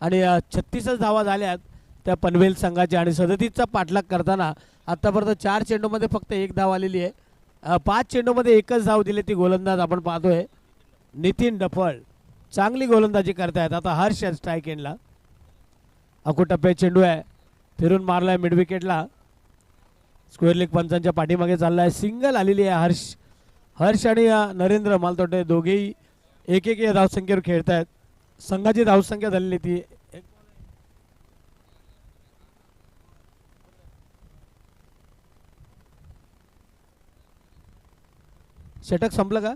आणि 36च धावा झाल्यात त्या पनवेल संघाच्या. आणि 37चा पाठलाग करताना आत्तापर्यंत 4 चेंडूमध्ये फक्त 1 धाव आलेली आहे. 5 चेंडूमध्ये 1च धाव दिली ती गोलंदाज आपण पाहतोय. नितीन डफळ चांगली गोलंदाजी करतायत. आता हर्ष स्ट्राईक एंडला. अकुटप्पे चेंडू आहे, फिरून मारलाय मिड विकेटला. स्क्वेअर लेग पंचांच्या पाठीमागे चाललाय. सिंगल आलेली आहे. हर्ष आणि नरेंद्र मालतोटे दोघेही एक एक या धावसंख्येवर खेळत आहेत. संघाची धावसंख्या झालेली ती षटक संपलं का?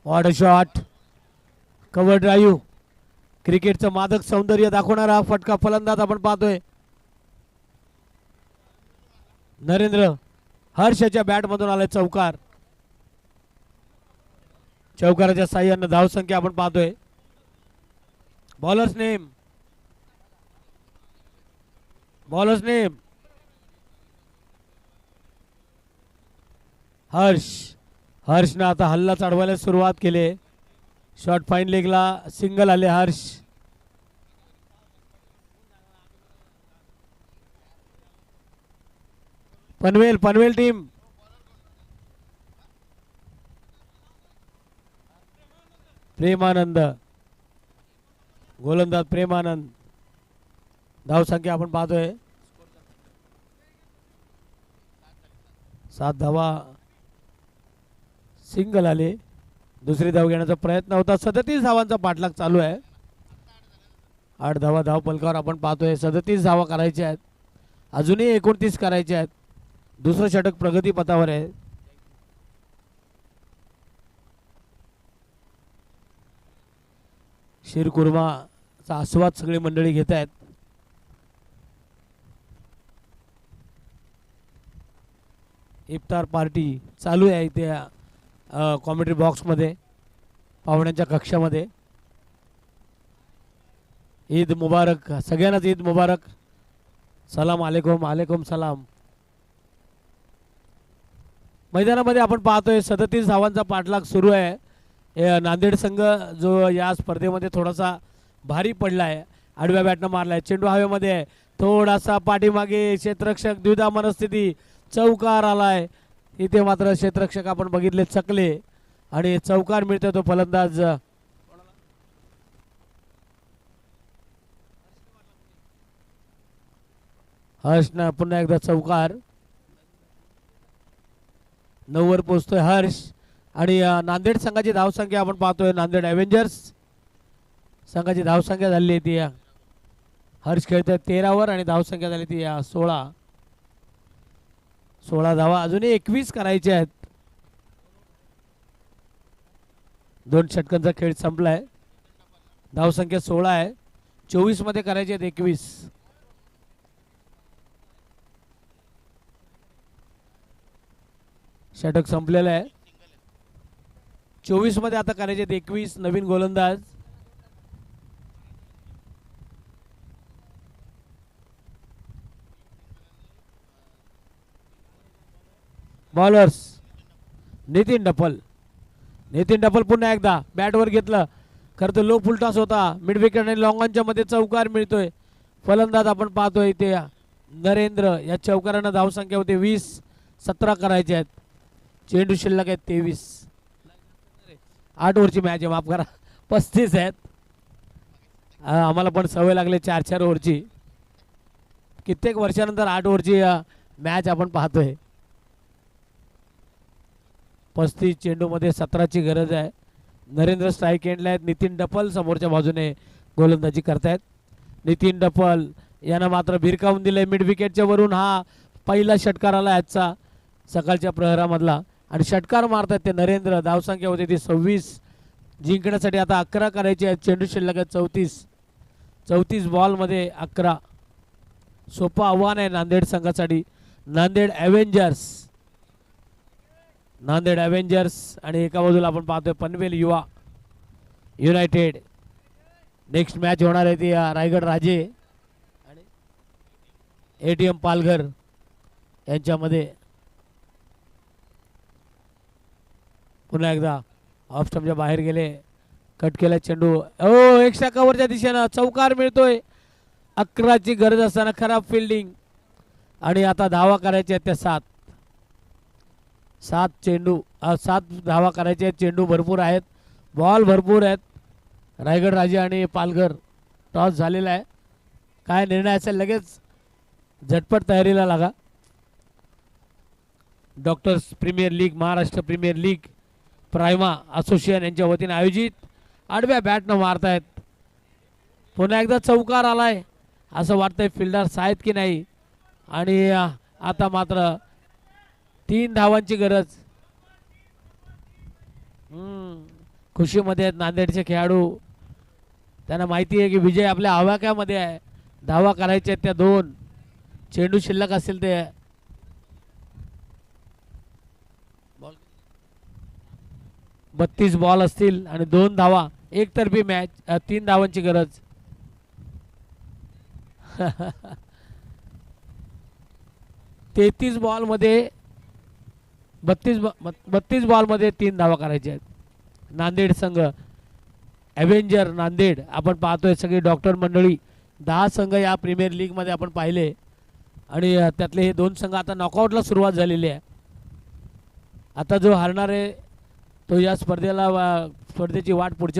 What a shot. Cover drive. क्रिकेटचं मादक सौंदर्य दाखवणारा हा फटका फलंदाज आपण पाहतोय. नरेंद्र हर्षच्या बॅटमधून आलाय चौकार. चौकाराच्या साह्यानं धावसंख्या आपण पाहतोय. Bowlers name. हर्षनं आता हल्ला चढवायला सुरुवात केली. शॉट फाईन लेगला सिंगल आले हर्ष. पनवेल टीम. प्रेमानंद गोलंदाज प्रेमानंद. धावसंख्या आपण पाहतोय 7 धावा. सिंगल आले. दुसरी धाव घेण्याचा प्रयत्न होता. 37 धावांचा पाठलाग चालू आहे. 8 धावा धाव फलकावर आपण पाहतोय. 37 धावा करायच्या आहेत. अजूनही 29 करायचे आहेत. दुसरं षटक प्रगती पथावर आहे. शिरकुर्माचा आस्वाद सगळी मंडळी घेत आहेत. इफ्तार पार्टी चालू आहे इथे कॉमेंट्री बॉक्समध्ये, पाहुण्यांच्या कक्षामध्ये. ईद मुबारक सगळ्यांनाच. ईद मुबारक. सलाम अलैकुम. अलैकुम सलाम. मैदानामध्ये आपण पाहतोय 37 धावांचा पाठलाग सुरू आहे. नांदेड संघ जो या स्पर्धेमध्ये थोडासा भारी पडला आहे. आडव्या बॅटनं मारलाय. चेंडू हवेमध्ये आहे. थोडासा पाठीमागे क्षेत्ररक्षक द्विधा मनस्थिती. चौकार आलाय. इथे मात्र क्षेत्ररक्षक आपण बघितले चकले आणि चौकार मिळतोय तो फलंदाज हर्षनं पुन्हा एकदा चौकार. 9 वर पोहोचतोय हर्ष. आणि नांदेड संघाची धावसंख्या आपण पाहतोय. नांदेड ॲव्हेंजर्स संघाची धावसंख्या झाली ती हर्ष खेळतोय 13 वर आणि धावसंख्या झाली ती 16 धावा. अजूनही 21 करायचे आहेत. 2 षटकांचा खेळ संपलाय. धावसंख्या 16 आहे. 24 मध्ये करायचे आहेत 21. षटक संपलेलं आहे. 24 मध्ये आता करायचे 21. नवीन गोलंदाज बॉलर्स नितीन डफल. पुन्हा एकदा बॅटवर घेतलं. खरं तर लो फुलटॉस होता. मिड विकेट आणि लॉंग ऑनच्या मध्ये चौकार मिळतोय. फलंदाज आपण पाहतोय इथे नरेंद्र. या चौकारानं धावसंख्या होते 20. 17 करायचे आहेत. चेंडू शिल्लक आहेत 23. 8 ओव्हरची मॅच आहे. माफ करा. 35 आहेत. आम्हाला पण सवय लागली 4-4 ओव्हरची. कित्येक वर्षानंतर 8 ओव्हरची मॅच आपण पाहतोय. 35 चेंडूमध्ये 17ची गरज आहे. नरेंद्र स्ट्राईक एंडला आहेत. नितीन डफल समोरच्या बाजूने गोलंदाजी करतायत. नितीन डफल यानं मात्र भिरकावून दिलंय मिड विकेटच्या वरून. हा पहिला षटकार आला आजचा सकाळच्या प्रहरामधला आणि षटकार मारतात ते नरेंद्र. धावसंख्या होती ती 26. जिंकण्यासाठी आता 11 करायचे आहेत. चेंडू शिल्लक आहे 34 बॉलमध्ये 11. सोपं आव्हान आहे नांदेड संघासाठी. नांदेड ॲव्हेंजर्स आणि एका बाजूला आपण पाहतोय पनवेल युवा युनायटेड. नेक्स्ट मॅच होणार आहे ती रायगड राजे आणि ATM पालघर यांच्यामध्ये. पुन्हा एकदा ऑफ स्टंपच्या बाहेर गेले, कट केला चेंडू. एक्स्ट्रा कव्हरच्या दिशेनं चौकार मिळतोय. 11ची गरज असताना खराब फिल्डिंग. आणि आता धावा करायच्या आहेत त्या 7 धावा करायचे आहेत. चेंडू भरपूर आहेत, बॉल भरपूर आहेत. रायगड राजे आणि पालघर टॉस झालेला आहे. काय निर्णय असेल लगेच झटपट तयारीला लागा. Doctors premier league, Maharashtra premier league, प्रायमा असोसिएशन यांच्या वतीने आयोजित. आडव्या बॅटनं मारतायत. पुन्हा एकदा चौकार आलाय असं वाटतंय. फिल्डर्स आहेत की नाही. आणि आता मात्र 3 धावांची गरज. खुशीमध्ये आहेत नांदेडचे खेळाडू. त्यांना माहिती आहे की विजय आपल्या आवाक्यामध्ये आहे. धावा करायच्या आहेत त्या 2. चेंडू शिल्लक असेल ते 32 बॉल असतील आणि 2 धावा. एकतर्फी मॅच, 3 धावांची गरज. 33 बॉलमध्ये 32 बॉलमध्ये 3 धावा करायच्या आहेत. नांदेड संघ ॲव्हेंजर नांदेड आपण पाहतोय. सगळी डॉक्टर मंडळी 10 संघ या प्रीमियर लीगमध्ये आपण पाहिले. आणि त्यातले हे 2 संघ आता नॉकआउटला सुरुवात झालेली आहे. आता जो हारणार आहे तो या स्पर्धेची वाट पुढच्या